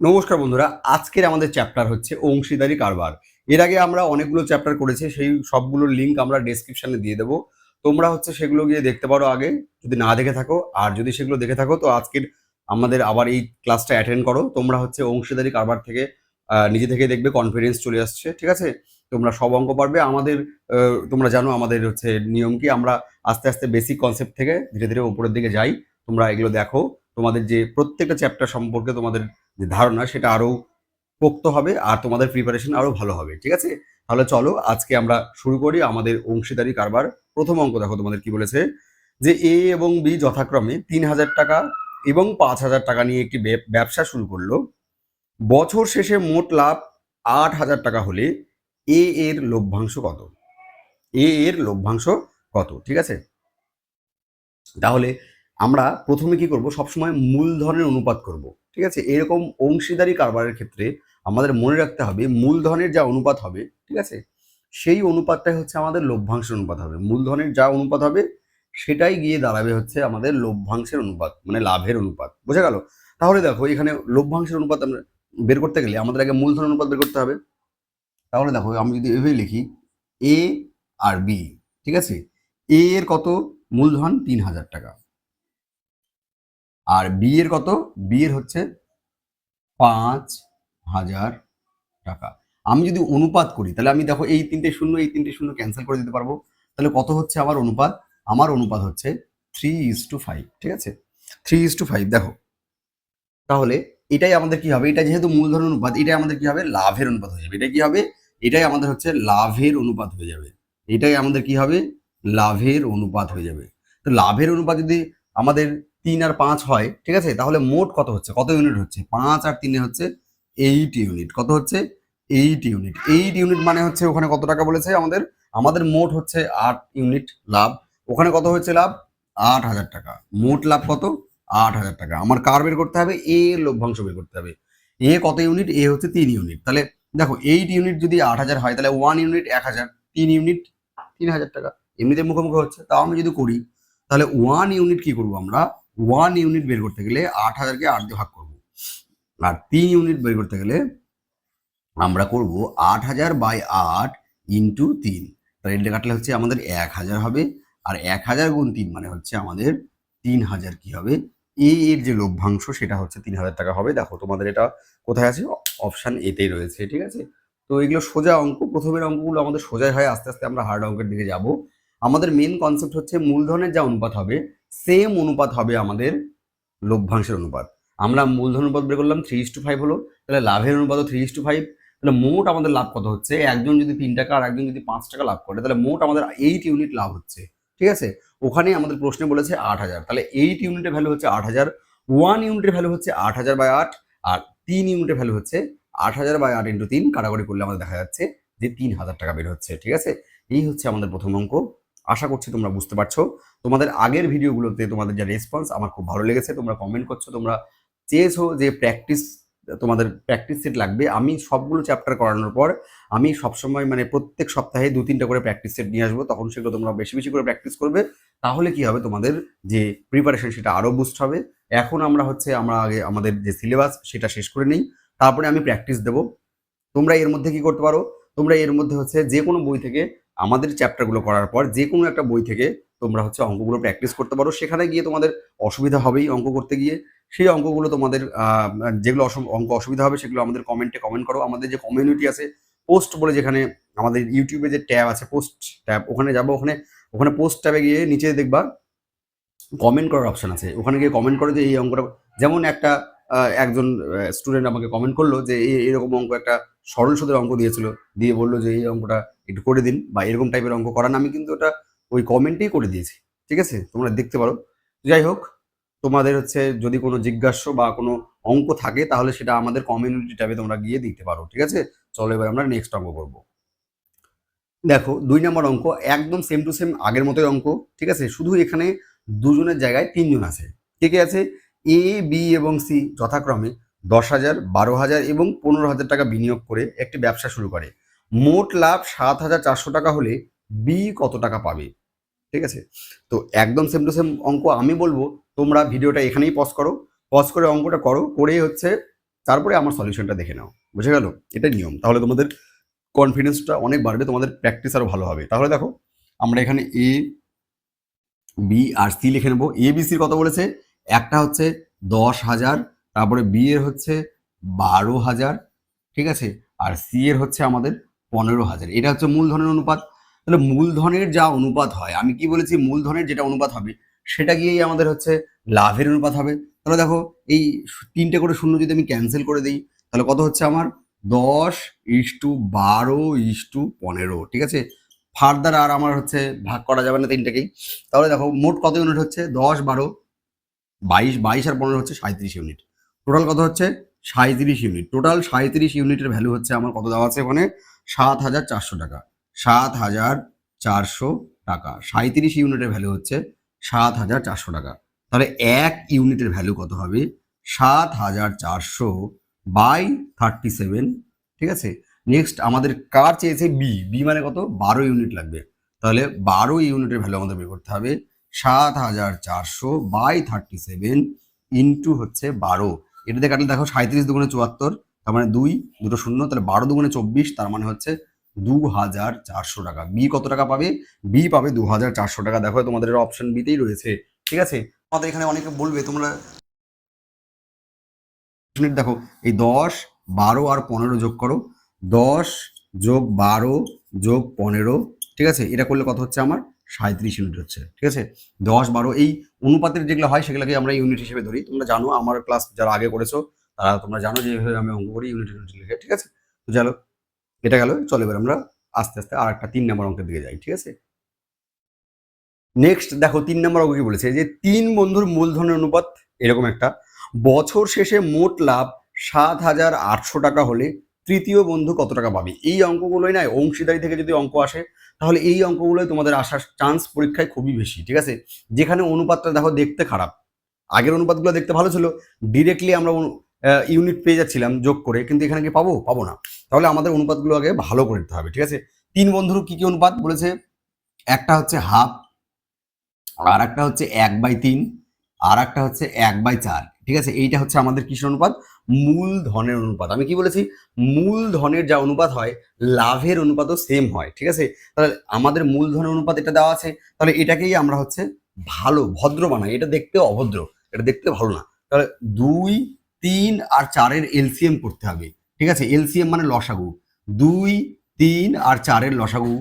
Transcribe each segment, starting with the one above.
নমস্কার বন্ধুরা, আজকের আমাদের চ্যাপ্টার হচ্ছে অংশীদারি কারবার। এর আগে আমরা অনেকগুলো চ্যাপ্টার করেছি, সেই সবগুলোর লিঙ্ক আমরা ডেসক্রিপশনে দিয়ে দেবো। তোমরা হচ্ছে সেগুলো গিয়ে দেখতে পারো আগে, যদি না দেখে থাকো। আর যদি সেগুলো দেখে থাকো তো আজকের আমাদের আবার এই ক্লাসটা অ্যাটেন্ড করো। তোমরা হচ্ছে অংশীদারি কারবার থেকে নিজে থেকে দেখবে কনফিডেন্স চলে আসছে, ঠিক আছে? তোমরা সব অঙ্ক পারবে। আমাদের তোমরা জানো আমাদের হচ্ছে নিয়ম কি, আমরা আস্তে আস্তে বেসিক কনসেপ্ট থেকে ধীরে ধীরে উপরের দিকে যাই। তোমরা এগুলো দেখো, তোমাদের যে প্রত্যেকটা চ্যাপ্টার সম্পর্কে তোমাদের যে ধারণা সেটা আরো পোক্ত হবে আর তোমাদের প্রিপারেশন আরো ভালো হবে, ঠিক আছে? তাহলে চলো আজকে আমরা শুরু করি আমাদের অংশীদারি কারবার। প্রথম অঙ্ক দেখো তোমাদের কি বলেছে, যে এ এবং বি যথাক্রমে ৩,০০০ টাকা এবং ৫,০০০ টাকা নিয়ে একটি ব্যবসা শুরু করলো। বছর শেষে মোট লাভ ৮,০০০ টাকা হলে এ এর লভ্যাংশ কত? এ এর লভ্যাংশ কত, ঠিক আছে? তাহলে আমরা প্রথমে কি করব, সবসময় মূলধনের অনুপাত করব, ঠিক আছে? এরকম অংশীদারি কারবারের ক্ষেত্রে আমাদের মনে রাখতে হবে মূলধনের যা অনুপাত হবে, ঠিক আছে, সেই অনুপাতটাই হচ্ছে আমাদের লভ্যাংশের অনুপাত হবে। মূলধনের যা অনুপাত হবে সেটাই গিয়ে দাঁড়াবে হচ্ছে আমাদের লভ্যাংশের অনুপাত, মানে লাভের অনুপাত। বোঝা গেল? তাহলে দেখো এখানে লভ্যাংশের অনুপাত আমরা বের করতে গেলে আমাদের আগে মূলধনের অনুপাত বের করতে হবে। তাহলে দেখো আমি যদি এভাবে লিখি, এ আর বি, ঠিক আছে? এ এর কত মূলধন? ৩,০০০ টাকা। আর বি এর কত? বি এর হচ্ছে ৫,০০০ টাকা। আমি যদি অনুপাত করি তাহলে আমি দেখো এই তিনটে শূন্য এই তিনটে শূন্য ক্যান্সেল করে দিতে পারবো। তাহলে কত হচ্ছে আমার অনুপাত? আমার অনুপাত হচ্ছে 3:5, ঠিক আছে? 3:5 দেখো। তাহলে এটাই আমাদের কি হবে, এটা যেহেতু মূলধন অনুপাত, এটাই আমাদের কি হবে, লাভের অনুপাত হয়ে যাবে। এটা কি হবে, এটাই আমাদের হচ্ছে লাভের অনুপাত হয়ে যাবে। এটাই আমাদের কি হবে, লাভের অনুপাত হয়ে যাবে। তো লাভের অনুপাত যদি আমাদের ৩ আর ৫ হয়, ঠিক আছে, তাহলে মোট কত হচ্ছে, কত ইউনিট হচ্ছে? ৫ আর ৩ হচ্ছে 8 ইউনিট। কত হচ্ছে? 8 ইউনিট। 8 ইউনিট মানে হচ্ছে ওখানে কত টাকা বলেছে আমাদের? আমাদের মোট হচ্ছে 8 ইউনিট লাভ। ওখানে কত হচ্ছে লাভ? ৮,০০০ টাকা। মোট লাভ কত? ৮,০০০ টাকা। আমার কার বের করতে হবে? এ এর লভ্যাংশ বের করতে হবে। এ কত ইউনিট? এ হচ্ছে ৩ ইউনিট। তাহলে দেখো 8 ইউনিট যদি ৮,০০০ হয় তাহলে 1 ইউনিট ১,০০০, ৩ ইউনিট ৩,০০০ টাকা। এমনিতে মুখোমুখি হচ্ছে, তাও আমি যদি করি তাহলে 1 ইউনিট কি করবো আমরা? 1 ইউনিট বের করতে গেলে ৮,০০০কে ৮ দিয়ে ভাগ করবো। আর ৩ ইউনিট বের করতে গেলে আমরা করব ৮,০০০/৮ ইন্টু ৩। তাহলে এটা কাটলে হচ্ছে আমাদের ১,০০০ হবে। আর ১,০০০ গুণ ৩ মানে হচ্ছে আমাদের ৩,০০০ কি হবে? এ এর যে লভ্যাংশ সেটা হচ্ছে ৩,০০০ টাকা হবে। দেখো তোমাদের এটা কোথায় আছে? অপশান এতেই রয়েছে, ঠিক আছে? তো এগুলো সোজা অঙ্ক। প্রথমের অঙ্কগুলো আমাদের সোজাই হয়, আস্তে আস্তে আমরা হার্ড অঙ্কের দিকে যাব। আমাদের মেন কনসেপ্ট হচ্ছে মূলধনের যা অনুপাত হবে সেম অনুপাত হবে আমাদের লভ্যাংশের অনুপাত। আমরা মূলধন অনুপাত বের করলাম 3:5 হলো, তাহলে লাভের অনুপাতও 3:5। তাহলে মোট আমাদের লাভ কত হচ্ছে? একজন যদি ৩ টাকা আর একজন যদি ৫ টাকা লাভ করে তাহলে মোট আমাদের 8 ইউনিট লাভ হচ্ছে, ঠিক আছে? ওখানে আমাদের প্রশ্নে বলেছে ৮,০০০। তাহলে 8 ইউনিটের ভ্যালু হচ্ছে ৮,০০০, 1 ইউনিটের ভ্যালু হচ্ছে ৮,০০০/8, আর ৩ ইউনিটের ভ্যালু হচ্ছে ৮,০০০/8 ইন্টু ৩। কাটাকুটি করলে আমাদের দেখা যাচ্ছে যে ৩,০০০ টাকা বের হচ্ছে, ঠিক আছে? এই হচ্ছে আমাদের প্রথম অঙ্ক। আশা করছি তোমরা বুঝতে পারছো। তোমাদের আগের ভিডিওগুলোতে তোমাদের যা রেসপন্স আমার খুব ভালো লেগেছে। তোমরা কমেন্ট করছো, তোমরা চেয়েছো যে তোমাদের প্র্যাকটিস সেট লাগবে। আমি সবগুলো চ্যাপ্টার করানোর পর আমি সবসময় মানে প্রত্যেক সপ্তাহে ২-৩টা করে প্র্যাকটিস সেট নিয়ে আসবো। তখন সেগুলো তোমরা বেশি বেশি করে প্র্যাকটিস করবে। তাহলে কি হবে, তোমাদের যে প্রিপারেশন সেটা আরো বুস্ট হবে। এখন আমরা আগে আমাদের যে সিলেবাস সেটা শেষ করে নিই, তারপরে আমি প্র্যাকটিস দেবো। তোমরা এর মধ্যে কি করতে পারো, তোমরা এর মধ্যে হচ্ছে যে কোনো বই থেকে আমাদের চ্যাপ্টারগুলো করার পর যে কোনো একটা বই থেকে তোমরা হচ্ছে অঙ্কগুলো প্র্যাকটিস করতে পারো। সেখানে গিয়ে তোমাদের অসুবিধা হবেই অঙ্ক করতে গিয়ে। সেই অঙ্কগুলো তোমাদের যেগুলো অঙ্ক অসুবিধা হবে সেগুলো আমাদের কমেন্টে কমেন্ট করো। আমাদের যে কমিউনিটি আছে, পোস্ট বলে যেখানে আমাদের ইউটিউবে যে ট্যাব আছে পোস্ট ট্যাব, ওখানে যাবো। ওখানে ওখানে পোস্ট ট্যাবে গিয়ে নিচে দেখবা কমেন্ট করার অপশন আছে। ওখানে গিয়ে কমেন্ট করে যে এই অঙ্কটা, যেমন একটা একজন স্টুডেন্ট আমাকে কমেন্ট করলো যে এরকম অঙ্ক একটা সরল সুদের অঙ্ক দিয়েছিল, দিয়ে বললো যে এই অঙ্কটা একটু করে দিন বা এরকম টাইপের অঙ্ক করান। আমি কিন্তু ওটা ওই কমেন্টেই করে দিয়েছি, ঠিক আছে? তোমরা দেখতে পারো। যাই হোক, তোমাদের হচ্ছে যদি কোনো জিজ্ঞাস্য বা কোনো অঙ্ক থাকে তাহলে সেটা আমাদের কমিউনিটি ট্যাবে তোমরা গিয়ে দিতে পারো, ঠিক আছে? চলো এবার আমরা নেক্সট অঙ্ক করবো। দেখো ২ নম্বর অঙ্ক একদম সেম টু সেম আগের মতোই অঙ্ক, ঠিক আছে? শুধু এখানে দুজনের জায়গায় তিনজন আছে। কে কে আছে? এ, বি এবং সি যথাক্রমে ১০,০০০, ১২,০০০ এবং ১৫,০০০ টাকা বিনিয়োগ করে একটি ব্যবসা শুরু করে। মোট লাভ ৭,৪০০ টাকা হলে বি কত টাকা পাবে? ঠিক আছে? তো একদম সেম টু সেম অঙ্ক। আমি বলবো তোমরা ভিডিওটা এখানেই পজ করো, পজ করে অঙ্কটা করো, করে হচ্ছে তারপরে আমার সলিউশনটা দেখে নাও, বুঝে গেল? এটা নিয়ম। তাহলে তোমাদের কনফিডেন্সটা অনেক বাড়বে, তোমাদের প্র্যাকটিস আরও ভালো হবে। তাহলে দেখো আমরা এখানে এ বি আর সি লিখে নেবো। এ বি সির কত বলেছে? একটা হচ্ছে 10,000, তারপরে বি এর হচ্ছে 12,000, ঠিক আছে, আর সি এর হচ্ছে আমাদের 15,000। এটা হচ্ছে মূলধনের অনুপাত। তাহলে মূলধনের যা অনুপাত হয়, আমি কি বলেছি, মূলধনের যেটা অনুপাত হবে সেটা গিয়েই আমাদের হচ্ছে লাভের অনুপাত হবে। তাহলে দেখো এই 3টে করে শূন্য যদি আমি ক্যান্সেল করে দিই, তাহলে কত হচ্ছে আমার? 10:12:15, ঠিক আছে। ফার্দার আর আমার হচ্ছে ভাগ করা যাবে না তিনটেকেই। তাহলে দেখো মোট কত ইউনিট হচ্ছে? 10, 12, 22, 22 আর 15 হচ্ছে 37 ইউনিট। টোটাল কত হচ্ছে? 37 ইউনিট। টোটাল 37 ইউনিটের ভ্যালু হচ্ছে আমার কত দেওয়া আছে ওখানে? 7,400 টাকা। 7,400 টাকা। 37 ইউনিটের ভ্যালু হচ্ছে 7,400 টাকা। তাহলে এক ইউনিটের ভ্যালু কত হবে? 7,400 বাই 37, ঠিক আছে। নেক্সট আমাদের কার চেয়েছে? বি। বি মানে কত? 12 ইউনিট লাগবে। তাহলে 12 ইউনিটের ভ্যালু আমাদের বের করতে হবে। 7,400 বাই 37 ইন্টু হচ্ছে 12। এটাতে কাটলে দেখো 37 দুগুণে 74, তার মানে 2, দুটো শূন্য, তাহলে 12 দুগুণে 24, তার মানে হচ্ছে 2,400 টাকা। বি কত টাকা পাবে? বি পাবে 2,400 টাকা। দেখো তোমাদের অপশন বিতেই রয়েছে, ঠিক আছে। আমাদের এখানে অনেকে বলবে তোমরা দেখো এই 10, 12 আর 15 যোগ করো। 10 যোগ 12 যোগ 15, ঠিক আছে, এটা করলে কত হচ্ছে আমার? 37 ইউনিট হচ্ছে, ঠিক আছে। 10, 12 এই অনুপাতের যেগুলো হয় সেগুলোকে আমরা ইউনিট হিসেবে ধরি। তোমরা জানো, আমার ক্লাস যারা আগে করেছো তারা তোমরা জানো যে এইভাবে আমি অঙ্ক করি, ইউনিট ইউনিট লিখে, ঠিক আছে। তো চলো, এটা গেল। চলো এবার আমরা আস্তে আস্তে আর একটা 3 নম্বর অঙ্কের দিকে যাই, ঠিক আছে। নেক্সট দেখো 3 নম্বর অঙ্ক কি বলেছে, যে 3 বন্ধুর মূলধনের অনুপাত এরকম একটা, বছর শেষে মোট লাভ 7,800 টাকা হলে তৃতীয় বন্ধু কত টাকা পাবে? এই অঙ্কগুলোই না, অংশীদারি থেকে যদি অঙ্ক আসে তাহলে এই অঙ্কগুলোই তোমাদের আসার চান্স পরীক্ষায় খুবই বেশি, ঠিক আছে। যেখানে অনুপাতটা দেখো দেখতে খারাপ, আগের অনুপাতগুলো দেখতে ভালো ছিল, ডিরেক্টলি আমরা ইউনিট পেয়ে যাচ্ছিলাম যোগ করে, কিন্তু এখানে কি পাবো? পাবো না। তাহলে আমাদের অনুপাতগুলো আগে ভালো করে দিতে হবে, ঠিক আছে। 3 বন্ধুর কি কি অনুপাত বলেছে? একটা হচ্ছে হাফ, আর একটা হচ্ছে 1/3, আর একটা হচ্ছে 1/4, ঠিক আছে। এইটা হচ্ছে আমাদের কিসের অনুপাত? মূলধনের অনুপাত। আমি কি বলেছি? মূলধনের যা অনুপাত হয় লাভের অনুপাতও সেম হয়, ঠিক আছে। তাহলে আমাদের মূলধনের অনুপাত এটা দেওয়া আছে, তাহলে এটাকেই আমরা হচ্ছে ভালো ভদ্র বানাই। এটা দেখতে অভদ্র, এটা দেখতে ভালো না। তাহলে 2, 3 আর 4-এর এলসিএম করতে হবে, ঠিক আছে। এলসিএম মানে লসাগু। 2, 3 আর 4-এর লসাগু।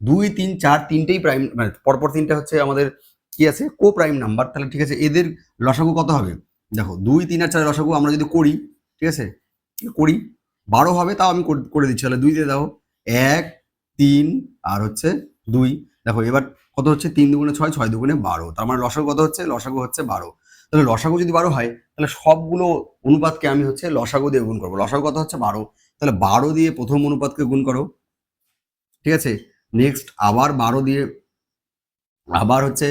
2, 3, 4 তিনটেই প্রাইম, মানে পরপর তিনটে হচ্ছে আমাদের কি আছে? কো প্রাইম নাম্বার। তাহলে ঠিক আছে, এদের লসাগু কত হবে? দেখো 2, 3 আর 4 লসাগু আমরা যদি করি, ঠিক আছে, করি 12 হবে। তাও আমি করে দিচ্ছি। তাহলে 2 দিয়ে দাও, 1, 3 আর হচ্ছে 2। দেখো এবার কত হচ্ছে? 3 দুগুণে 6, 6 দুগুণে 12, তার মানে লসাগু কত হচ্ছে? লসাগু হচ্ছে 12। তাহলে লসাগু যদি 12 হয় তাহলে সবগুলো অনুপাতকে আমি হচ্ছে লসাগু দিয়ে গুণ করবো। লসাগু কত হচ্ছে? 12। তাহলে 12 দিয়ে প্রথম অনুপাতকে গুণ করো, ঠিক আছে। নেক্সট আবার 12 দিয়ে, আবার হচ্ছে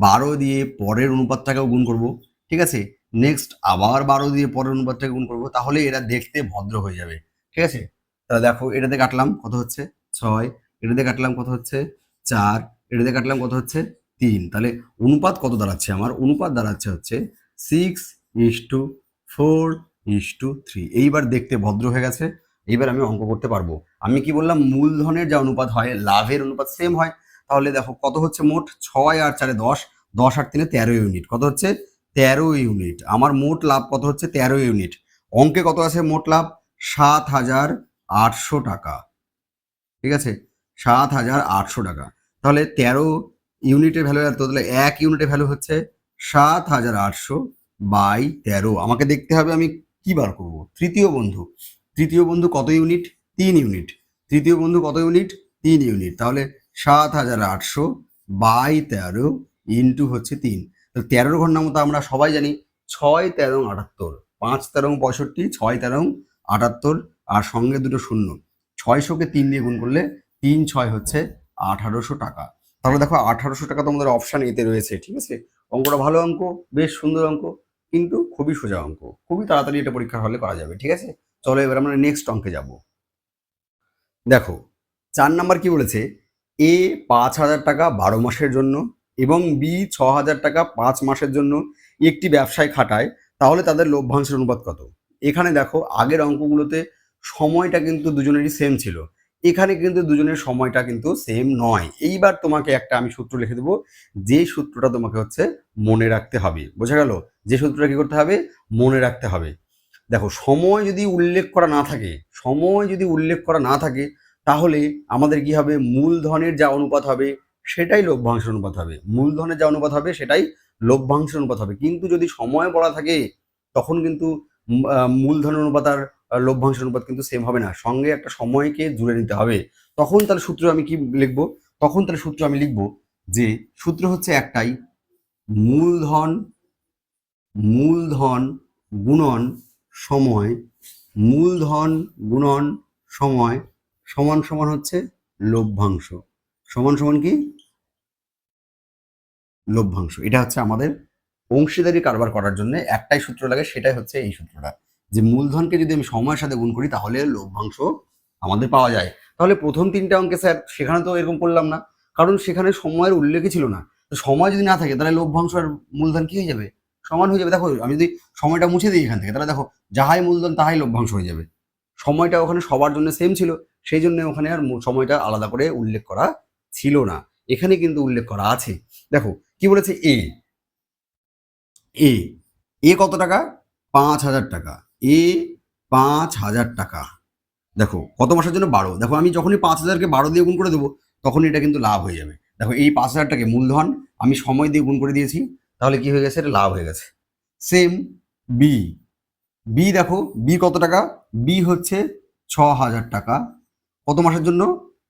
12 দিয়ে পরের অনুপাতটাকেও গুণ করব, ঠিক আছে। নেক্সট আবার 12 দিয়ে পরের অনুপাতটাকে গুণ করব, তাহলে এরা দেখতে ভদ্র হয়ে যাবে, ঠিক আছে। তাহলে দেখো এটাতে কাটলাম কত হচ্ছে? 6, এটাতে কাটলাম কত হচ্ছে? 4, এটাতে কাটলাম কত হচ্ছে? 3। তাহলে অনুপাত কত দাঁড়াচ্ছে আমার? অনুপাত দাঁড়াচ্ছে হচ্ছে 6:4:3। এইবার দেখতে ভদ্র হয়ে গেছে। এইবার আমি অঙ্ক করতে পারবো। আমি কি বললাম? মূলধনের যা অনুপাত হয় লাভের অনুপাত সেম হয়। তাহলে দেখো কত হচ্ছে মোট? 6 আর 4 10, 10 আর 3 13 ইউনিট। কত হচ্ছে? 13 ইউনিট। আমার মোট লাভ কত হচ্ছে? 13 ইউনিট। অঙ্কে কত আছে মোট লাভ? 7,800 টাকা, ঠিক আছে। 7,800 টাকা। তাহলে 13 ইউনিটের ভ্যালু এত, তাহলে এক ইউনিটের ভ্যালু হচ্ছে 7,800 বাই 13। আমাকে দেখতে হবে আমি কি বার করবো? তৃতীয় বন্ধু। তৃতীয় বন্ধু কত ইউনিট? 3 ইউনিট। তৃতীয় বন্ধু কত ইউনিট? 3 ইউনিট। তাহলে 7,800 বাই 13 ইন্টু হচ্ছে 3। তাহলে 13 ঘর নাম তো আমরা সবাই জানি 6, 13, 78, 5, 13, 65, 6, 13, 78, আর সঙ্গে দুটো শূন্য। 600-কে 3 দিয়ে গুণ করলে 3, 6 হচ্ছে 1,800 টাকা। তাহলে দেখো 1,800 টাকা তোমাদের অপশান এতে রয়েছে, ঠিক আছে। অঙ্কটা ভালো অঙ্ক, বেশ সুন্দর অঙ্ক, কিন্তু খুবই সোজা অঙ্ক, খুবই তাড়াতাড়ি এটা পরীক্ষার হলে করা যাবে, ঠিক আছে। চলো এবার আমরা নেক্সট অঙ্কে যাব। দেখো 4 নাম্বার কি বলেছে? এ 5,000 টাকা 12 মাসের জন্য এবং বি 6,000 টাকা 5 মাসের জন্য একটি ব্যবসায় খাটায়, তাহলে তাদের লভ্যাংশের অনুপাত কত? এখানে দেখো আগের অঙ্কগুলোতে সময়টা কিন্তু দুজনেরই সেম ছিল, এখানে কিন্তু দুজনের সময়টা কিন্তু সেম নয়। এইবার তোমাকে একটা আমি সূত্র লিখে দেবো, যে সূত্রটা তোমাকে হচ্ছে মনে রাখতে হবে। বোঝা গেল? যে সূত্রটা কি করতে হবে? মনে রাখতে হবে। দেখো সময় যদি উল্লেখ করা না থাকে, সময় যদি উল্লেখ করা না থাকে, তাহলে আমাদের কি হবে? মূলধনের যা অনুপাত হবে সেটাই লভ্যাংশের অনুপাত হবে। মূলধনের যা অনুপাত হবে সেটাই লভ্যাংশের অনুপাত হবে। কিন্তু যদি সময় বলা থাকে তখন কিন্তু মূলধনের অনুপাত আর লভ্যাংশের অনুপাত কিন্তু সেম হবে না, সঙ্গে একটা সময়কে জুড়ে নিতে হবে। তখন তাহলে সূত্র আমি কি লিখবো? তখন তাহলে সূত্র আমি লিখবো যে সূত্র হচ্ছে একটাই, মূলধন মূলধন গুণন সময়, মূলধন গুণন সময় সমান সমান হচ্ছে লভ্যাংশ, সমান সমান কি? লভ্যাংশ। এটা হচ্ছে আমাদের অংশীদারি কারবার করার জন্য একটাই সূত্র লাগে, সেটাই হচ্ছে এই সূত্রটা, যে মূলধনকে যদি আমি সময়ের সাথে গুণ করি তাহলে লভ্যাংশ আমাদের পাওয়া যায়। তাহলে প্রথম তিনটা অঙ্কে স্যার সেখানে তো এরকম করলাম না, কারণ সেখানে সময়ের উল্লেখই ছিল না। তো সময় যদি না থাকে তাহলে লভ্যাংশ আর মূলধন কি হয়ে যাবে? সমান হয়ে যাবে। দেখো আমি যদি সময়টা মুছে দিই এখান থেকে, তাহলে দেখো যাহাই মূলধন তাহাই লভ্যাংশ হয়ে যাবে। সময়টা ওখানে সবার জন্য সেম ছিল, সেই জন্য ওখানে আর সময়টা আলাদা করে উল্লেখ করা ছিল না। এখানে কিন্তু উল্লেখ করা আছে। দেখো কি বলেছে? এ এ এ কত টাকা? 5,000 টাকা। এ 5,000 টাকা। দেখো কত মাসের জন্য? 12। দেখো আমি যখনই 5,000কে 12 দিয়ে গুণ করে দেবো তখন এটা কিন্তু লাভ হয়ে যাবে। দেখো এই 5,000টাকে মূলধন আমি সময় দিয়ে গুণ করে দিয়েছি, তাহলে কি হয়ে গেছে? এটা লাভ হয়ে গেছে। সেম বি বি দেখো বি কত টাকা? বি হচ্ছে 6,000 টাকা। কত মাসের জন্য?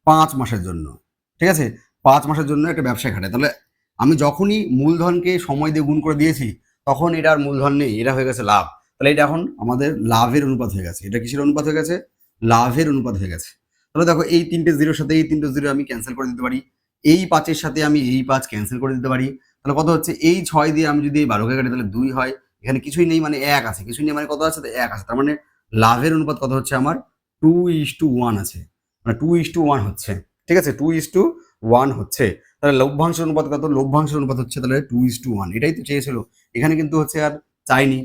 5 মাসের জন্য। ঠিক আছে, 5 মাসের জন্য একটা ব্যবসায় খাটায়। তাহলে আমি যখনই মূলধনকে সময় দিয়ে গুণ করে দিয়েছি তখন এটা আর মূলধন নেই, এটা হয়ে গেছে লাভ। তাহলে এটা এখন আমাদের লাভের অনুপাত হয়ে গেছে। এটা কিসের অনুপাত হয়ে গেছে? লাভের অনুপাত হয়ে গেছে। তাহলে দেখো এই তিনটে জিরোর সাথে এই তিনটে জিরো আমি ক্যান্সেল করে দিতে পারি, এই 5-এর সাথে আমি এই 5 ক্যান্সেল করে দিতে পারি। তাহলে কত হচ্ছে? এই 6 দিয়ে আমি যদি এই 12কে কাটি তাহলে 2 হয়। এখানে কিছুই নেই মানে 1 আছে, কিছুই নেই মানে কত আছে? 1 আছে। তার মানে লাভের অনুপাত কত হচ্ছে আমার? 2:1 আছে, মানে 2:1 হচ্ছে। ঠিক আছে, 2:1 হচ্ছে। তাহলে লভ্যাংশের অনুপাত কত? লভ্যাংশের অনুপাত হচ্ছে তাহলে 2:1। এটাই তো চেয়েছিল, এখানে কিন্তু হচ্ছে আর চাইনি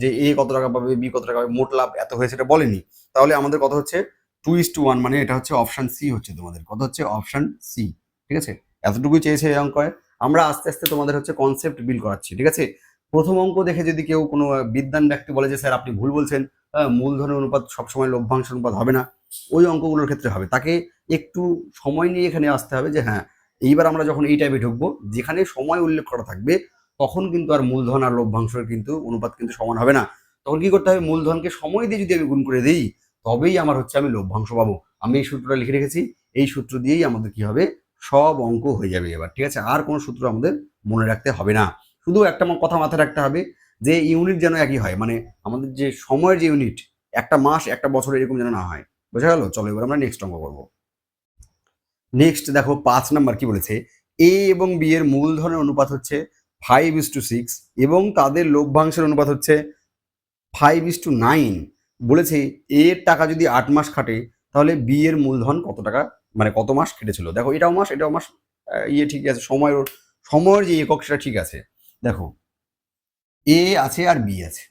যে এ কত টাকা পাবে, বি কত টাকা পাবে, মোট লাভ এত হয়েছে এটা বলেনি। তাহলে আমাদের কত হচ্ছে? 2:1, মানে এটা হচ্ছে অপশন সি হচ্ছে তোমাদের। কত হচ্ছে? Option C. ঠিক আছে, এতটুকুই চেয়েছে এই অঙ্কে। আমরা আস্তে আস্তে তোমাদের হচ্ছে কনসেপ্ট বিল্ড করাচ্ছি। ঠিক আছে, প্রথম অঙ্ক দেখে যদি কেউ কোনো বিদ্বান ব্যক্তি বলে যে স্যার আপনি ভুল বলছেন, মূলধনের অনুপাত সবসময় লভ্যাংশের অনুপাত হবে না, ওই অঙ্কগুলোর ক্ষেত্রে হবে। তাকে একটু সময় নিয়ে এখানে আসতে হবে যে হ্যাঁ এইবার আমরা যখন এই টাইপে ঢুকবো যেখানে সময় উল্লেখ করা থাকবে তখন কিন্তু আর মূলধন আর লভ্যাংশের কিন্তু অনুপাত কিন্তু সমান হবে না। তখন কি করতে হবে? মূলধনকে সময় দিয়ে যদি আমি গুণ করে দিই তবেই আমার হচ্ছে আমি লভ্যাংশ পাবো। আমি এই সূত্রটা লিখে রেখেছি, এই সূত্র দিয়েই আমাদের কি হবে? সব অঙ্ক হয়ে যাবে এবার। ঠিক আছে, আর কোনো সূত্র আমাদের মনে রাখতে হবে না। শুধু একটা কথা মাথায় রাখতে হবে যে ইউনিট যেন একই হয়, মানে আমাদের যে সময়ের যে ইউনিট, একটা মাস একটা বছর এরকম যেন না হয়। বোঝা গেল? চলো এবার আমরা নেক্সট অঙ্ক করবো। নেক্সট দেখো 5 নাম্বার কি বলেছে? এ এবং বি এর মূলধনের অনুপাত হচ্ছে 5:6 এবং তাদের লভ্যাংশের অনুপাত হচ্ছে 5:9। বলেছে এ এর টাকা যদি 8 মাস খাটে তাহলে বি এর মূলধন কত টাকা, মানে কত মাস খেটেছিল। দেখো এটাও মাস এটাও মাস, ইয়ে ঠিক আছে, সময়ের যে একক সেটা ঠিক আছে। দেখো এ আছে আর বি আছে,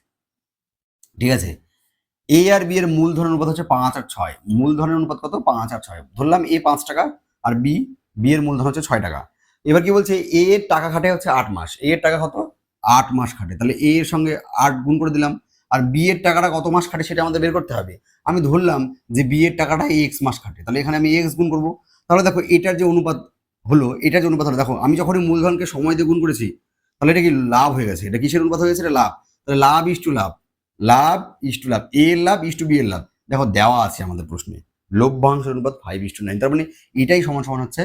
ঠিক আছে, এ আর বি এর মূলধনের অনুপাত হচ্ছে 5 আর 6। মূলধনের অনুপাত কত? 5 আর 6। ধরলাম এ 5 টাকা আর বি এর মূলধন হচ্ছে 6 টাকা। এবার কি বলছে? এ এর টাকা খাটে হচ্ছে 8 মাস। এ এর টাকা কত? 8 মাস খাটে। তাহলে এ এর সঙ্গে 8 গুণ করে দিলাম। আর বি এর টাকাটা কত মাস খাটে সেটা আমাদের বের করতে হবে। আমি ধরলাম যে বি এর টাকাটা এক্স মাস খাটে, তাহলে এখানে আমি এক্স গুণ করবো। তাহলে দেখো এটার যে অনুপাত হলো, এটার যে অনুপাত হলো, দেখো আমি যখনই মূলধনকে সময় দিয়ে গুণ করেছি তাহলে এটা কি লাভ হয়ে গেছে। এটা কিসের অনুপাত হয়ে গেছে? এটা লাভ। তাহলে লাভ is to love, love is to লাভ, এ এর লাভ ইস টু বি এর লাভ। দেখো দেওয়া আছে আমাদের প্রশ্নে লভ্যাংশের অনুপাত 5:9। তার মানে এটাই সমান সমান হচ্ছে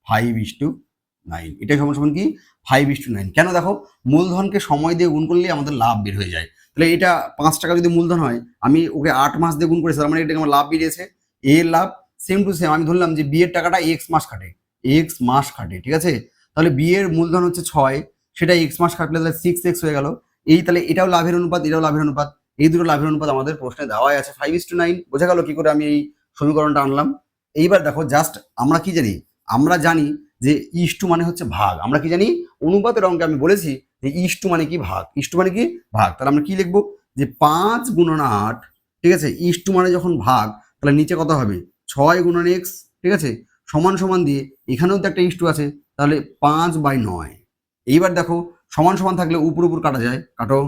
5:9। এটাই সমান সমান কি? 5:9। কেন? দেখো মূলধনকে সময় দিয়ে গুণ করলে আমাদের লাভ বের হয়ে যায়। তাহলে এটা 5 টাকা যদি মূলধন হয়, আমি ওকে 8 মাস দিয়ে গুণ করেছি, তার মানে এটাকে আমার লাভ বেরিয়েছে। এ এর লাভ সেম টু সেম, আমি ধরলাম যে বি এর টাকাটা এক্স মাস খাটে, এক্স মাস খাটে। ঠিক আছে, তাহলে বি এর মূলধন হচ্ছে 6, সেটা এক্স মাস খাটলে তাহলে 6x হয়ে গেল। এই তাহলে এটাও লাভের অনুপাত, এটাও লাভের অনুপাত। এই দুটো লাভের অনুপাত আমাদের প্রশ্নে দেওয়াই আছে 5:9। বোঝা গেল কি করে আমি এই সমীকরণটা আনলাম? এইবার দেখো জাস্ট আমরা কি জানি? আমরা জানি যে ইস্টু মানে হচ্ছে ভাগ। আমরা কি জানি? অনুপাতের অঙ্কে আমি বলেছি যে ইস্টু মানে কি? ভাগ। ইস্টু মানে কি? ভাগ। তাহলে আমরা কি লিখবো? যে 5 গুণন 8, ঠিক আছে, ইস্টু মানে যখন ভাগ, তাহলে নিচে কত হবে 6 গুণন এক্স, ঠিক আছে, সমান সমান দিয়ে এখানেও তো একটা ইস্টু আছে, তাহলে 5/9। এইবার দেখো সমান সমান থাকলে উপর উপর কাটা যায়, কাটো,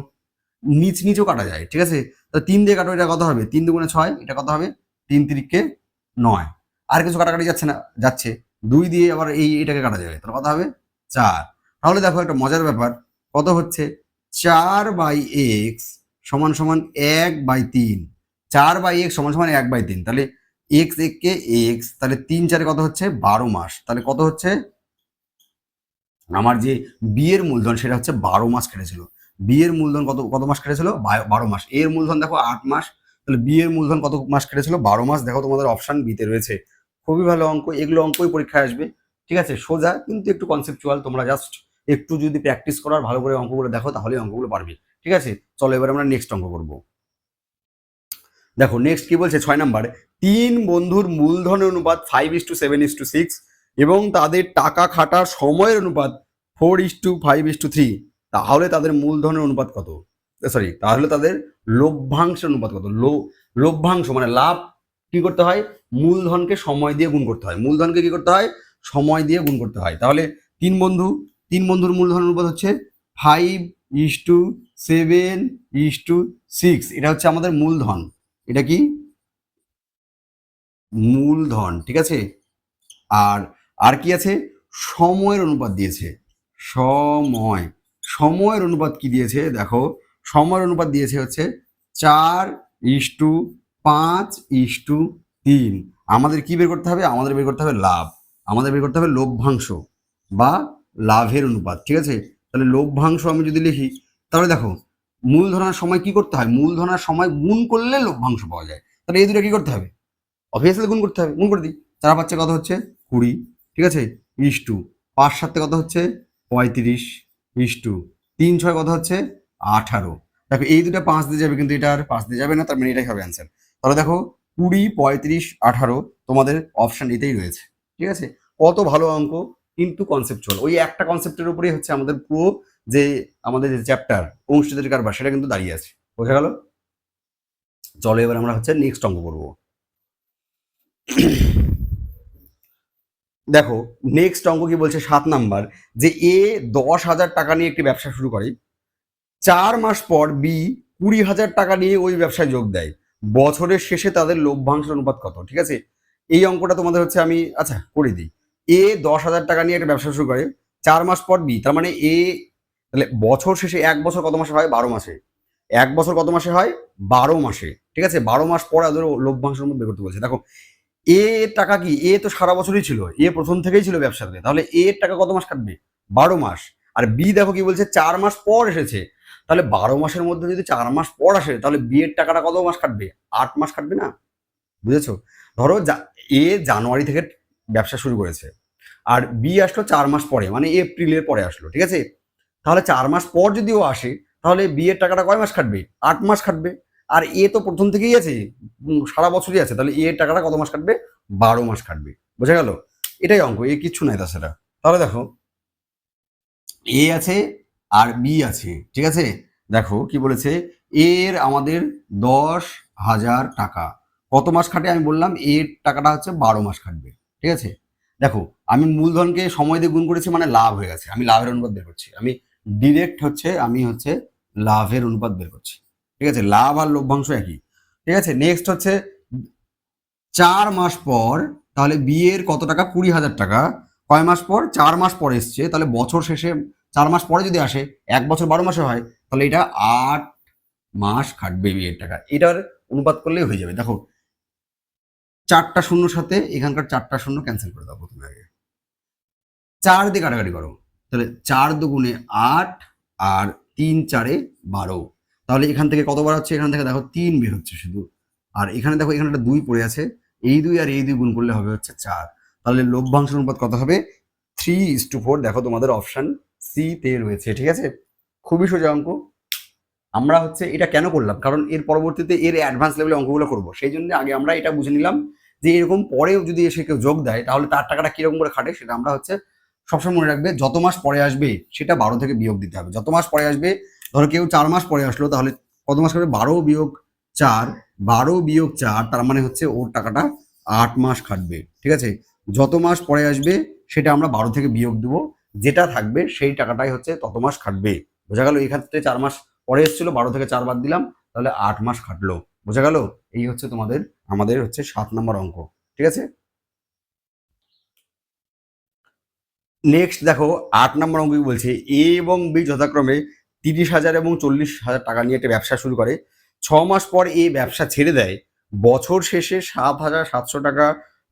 নিচ নিচও কাটা যায়, ঠিক আছে, তো 3 দিয়ে কাটো, এটা কত হবে 3 দুগুণে 6, এটা কত হবে 3 তিরিকে 9, আর কিছু কাটাকাটি যাচ্ছে না, যাচ্ছে 2 দিয়ে আবার এটাকে কাটা যাবে, তাহলে কত হবে 4। তাহলে দেখো একটা মজার ব্যাপার, কত হচ্ছে 4/x সমান সমান 1/3, 4/x সমান সমান 1/3, তাহলে x কে x, তাহলে 3 4 কত হচ্ছে 12 মাস, তাহলে কত হচ্ছে আমার যে বিয়ের মূলধন সেটা হচ্ছে 12 মাস কেটেছিল। বিয়ের মূলধন কত কত মাস কেটেছিল 12 মাস, এর মূলধন দেখো 8 মাস, তাহলে বিয়ের মূলধন কত মাস কেটেছিল 12 মাস, দেখো তোমাদের অপশন বিতে রয়েছে। খুবই ভালো অঙ্ক, এগুলো অঙ্কই পরীক্ষায় আসবে, ঠিক আছে, সোজা কিন্তু একটু কনসেপচুয়াল, তোমরা জাস্ট একটু যদি প্র্যাকটিস করার ভালো করে অঙ্কগুলো দেখো তাহলে অঙ্কগুলো পারবে, ঠিক আছে। চলো এবার আমরা নেক্সট অঙ্ক করবো। দেখো নেক্সট কি বলছে 6 নাম্বার, 3 বন্ধুর মূলধনের অনুপাত 5:7:6 এবং তাদের টাকা খাটার সময়ের অনুপাত 4:5:3, তাহলে তাদের মূলধনের অনুপাত কত, সরি তাহলে তাদের লভ্যাংশের অনুপাত কত। লভ্যাংশ মানে লাভ কি করতে হয়, মূলধনকে সময় দিয়ে গুণ করতে হয়, মূলধনকে কি করতে হয় সময় দিয়ে গুণ করতে হয়। তাহলে তিন বন্ধুর মূলধনের অনুপাত হচ্ছে 5:7:6, এটা হচ্ছে আমাদের মূলধন, এটা কি মূলধন, ঠিক আছে। আর আর কি আছে, সময়ের অনুপাত দিয়েছে, সময়ের অনুপাত কি দিয়েছে দেখো, সময়ের অনুপাত দিয়েছে হচ্ছে 4:5:3। আমাদের কি বের করতে হবে, আমাদের বের করতে হবে লাভ, আমাদের বের করতে হবে লভ্যাংশ বা লাভের অনুপাত, ঠিক আছে। তাহলে লভ্যাংশ আমি যদি লিখি, তাহলে দেখো মূলধনার সময় কি করতে হয়, মূলধনার সময় গুণ করলে লভ্যাংশ পাওয়া যায়, তাহলে এই দুটো কি করতে হবে, অবভিয়াসলি গুণ করতে হবে, গুণ করে দিই। 4 5 কত হচ্ছে 20, ঠিক আছে, ইস্টু 5 7 কত হচ্ছে 35, ইস্টু 3 6 কত হচ্ছে 18। দেখো এই দুটো 5 দিয়ে যাবে, কিন্তু এটা আর 5 দিয়ে যাবে না, তার মানে এটাই হবে অ্যান্সার। তাহলে দেখো 20 35 18 তোমাদের অপশন এতেই রয়েছে, ঠিক আছে। কত ভালো অঙ্ক, কিন্তু কনসেপ্টুয়াল, ওই একটা কনসেপ্টের উপরেই হচ্ছে আমাদের পুরো যে আমাদের যে চ্যাপ্টার অংশীদারি কারবার সেটা কিন্তু দাঁড়িয়ে আছে, বোঝা গেল। চলো এবার আমরা হচ্ছে নেক্সট অঙ্ক করবো। দেখো নেক্সট অঙ্ক কি বলছে 7 নাম্বার, যে এ 10,000 টাকা নিয়ে একটি ব্যবসা শুরু করে, 4 মাস পর বি 20,000 টাকা নিয়ে ওই ব্যবসায় যোগ দেয়, বছরের শেষে তাদের লভ্যাংশের অনুপাত কত, ঠিক আছে। এই অঙ্কটা তোমাদের হচ্ছে আমি আচ্ছা করে দিই। এ 10,000 টাকা নিয়ে একটা ব্যবসা শুরু করে, 4 মাস পর বি, তার মানে এ, তাহলে বছর শেষে 1 বছর কত মাসে হয় 12 মাসে, 1 বছর কত মাসে হয় 12 মাসে, ঠিক আছে। 12 মাস পর ওদের লভ্যাংশের মধ্যে বের করতে বলছে। দেখো এ টাকা কি, এ তো সারা বছরই ছিল, এ প্রথম থেকেই ছিল ব্যবসাতে, তাহলে এ এর টাকা কত মাস কাটবে 12 মাস। আর বি দেখো কি বলছে 4 মাস পর এসেছে, তাহলে 12 মাসের মধ্যে যদি 4 মাস পর আসে তাহলে বি এর টাকাটা কত মাস কাটবে 8 মাস কাটবে না, বুঝেছো। ধরো এ জানুয়ারি থেকে ব্যবসা শুরু করেছে, আর বি আসলো 4 মাস পরে, মানে এপ্রিলের পরে আসলো, ঠিক আছে। তাহলে 4 মাস পর যদি ও আসে তাহলে বি এর টাকাটা কয় মাস কাটবে 8 মাস কাটবে। আর এ তো প্রথম থেকেই আছে, সারা বছরই আছে, তাহলে এ এর টাকাটা কত মাস কাটবে 12 মাস কাটবে, বোঝা গেল। এটাই অঙ্ক, এ কিচ্ছু নাই তাছাড়া। তাহলে দেখো এ আছে আর বি আছে, ঠিক আছে। দেখো কি বলেছে, এর আমাদের 10,000 টাকা কত মাস খাটে, আমি বললাম এর টাকাটা হচ্ছে 12 মাস খাটবে, ঠিক আছে। দেখো আমি মূলধনকে সময় দিয়ে গুণ করেছি মানে লাভ হয়ে গেছে, আমি লাভের অনুপাত বের করছি, আমি ডিরেক্ট হচ্ছে আমি হচ্ছে লাভের অনুপাত বের করছি, ঠিক আছে। লাভ আর লভ্যাংশ একই, ঠিক আছে। নেক্সট হচ্ছে 4 মাস পর, তাহলে বিয়ের কত টাকা 20,000 টাকা, কয় মাস পর 4 মাস পর এসছে, তাহলে বছর শেষে 4 মাস পরে যদি আসে 1 বছর 12 মাসে হয়, তাহলে এটা 8 মাস খাটবে বিয়ের টাকা, এটার অনুপাত করলেই হয়ে যাবে। দেখো 4টা শূন্যর সাথে এখানকার 4টা শূন্য ক্যান্সেল করে দাও প্রথমে, আগে 4 দিয়ে কাটাকাটি করো, তাহলে 4 দুগুণে 8 আর 3 4 12, তাহলে এখান থেকে কত বার হচ্ছে, এখান থেকে দেখো 3 বের হচ্ছে শুধু, আর এখানে দেখো এখানে একটা 2 পড়ে আছে, এই 2 আর এই 2 গুণ করলে হবে হচ্ছে 4, তাহলে লভ্যাংশ অনুপাত কত হবে 3:4, দেখো তোমাদের অপশন সি তে রয়েছে, ঠিক আছে। খুবই সোজা অঙ্ক। আমরা হচ্ছে এটা কেন করলাম, কারণ এর পরবর্তীতে এর অ্যাডভান্স লেভেলে অঙ্কগুলো করবো, সেই জন্য আগে আমরা এটা বুঝে নিলাম যে এরকম পরেও যদি এসে কেউ যোগ দেয় তাহলে তার টাকাটা কিরকম করে খাটে, সেটা আমরা হচ্ছে সবসময় মনে রাখবে, যত মাস পরে আসবে সেটা 12 থেকে বিয়োগ দিতে হবে। যত মাস পরে আসবে, ধরো কেউ 4 মাস পরে আসলো, তাহলে কত মাস খাটবে 12 - 4, 12 - 4, তার মানে হচ্ছে ওর টাকাটা 8 মাস খাটবে। ঠিক আছে, যত মাস পরে আসবে সেটা আমরা 12 থেকে বিয়োগ দেবো, যেটা থাকবে সেই টাকাটাই হচ্ছে তত মাস খাটবে। বোঝা গেল? এই ক্ষেত্রে 4 মাস পরে এসেছিল, 12 থেকে 4 বাদ দিলাম, তাহলে 8 মাস খাটলো। বোঝা গেল? এই হচ্ছে আমাদের হচ্ছে 7 নম্বর অঙ্ক। ঠিক আছে, নেক্সট দেখো 8 নম্বর অঙ্ক কি বলছে, এ এবং বি যথাক্রমে 30,000 এবং 40,000 টাকা নিয়ে একটা ব্যবসা শুরু করে। 6 মাস পর এই ব্যবসা ছেড়ে দেয়। বছর শেষে 7,700 টাকা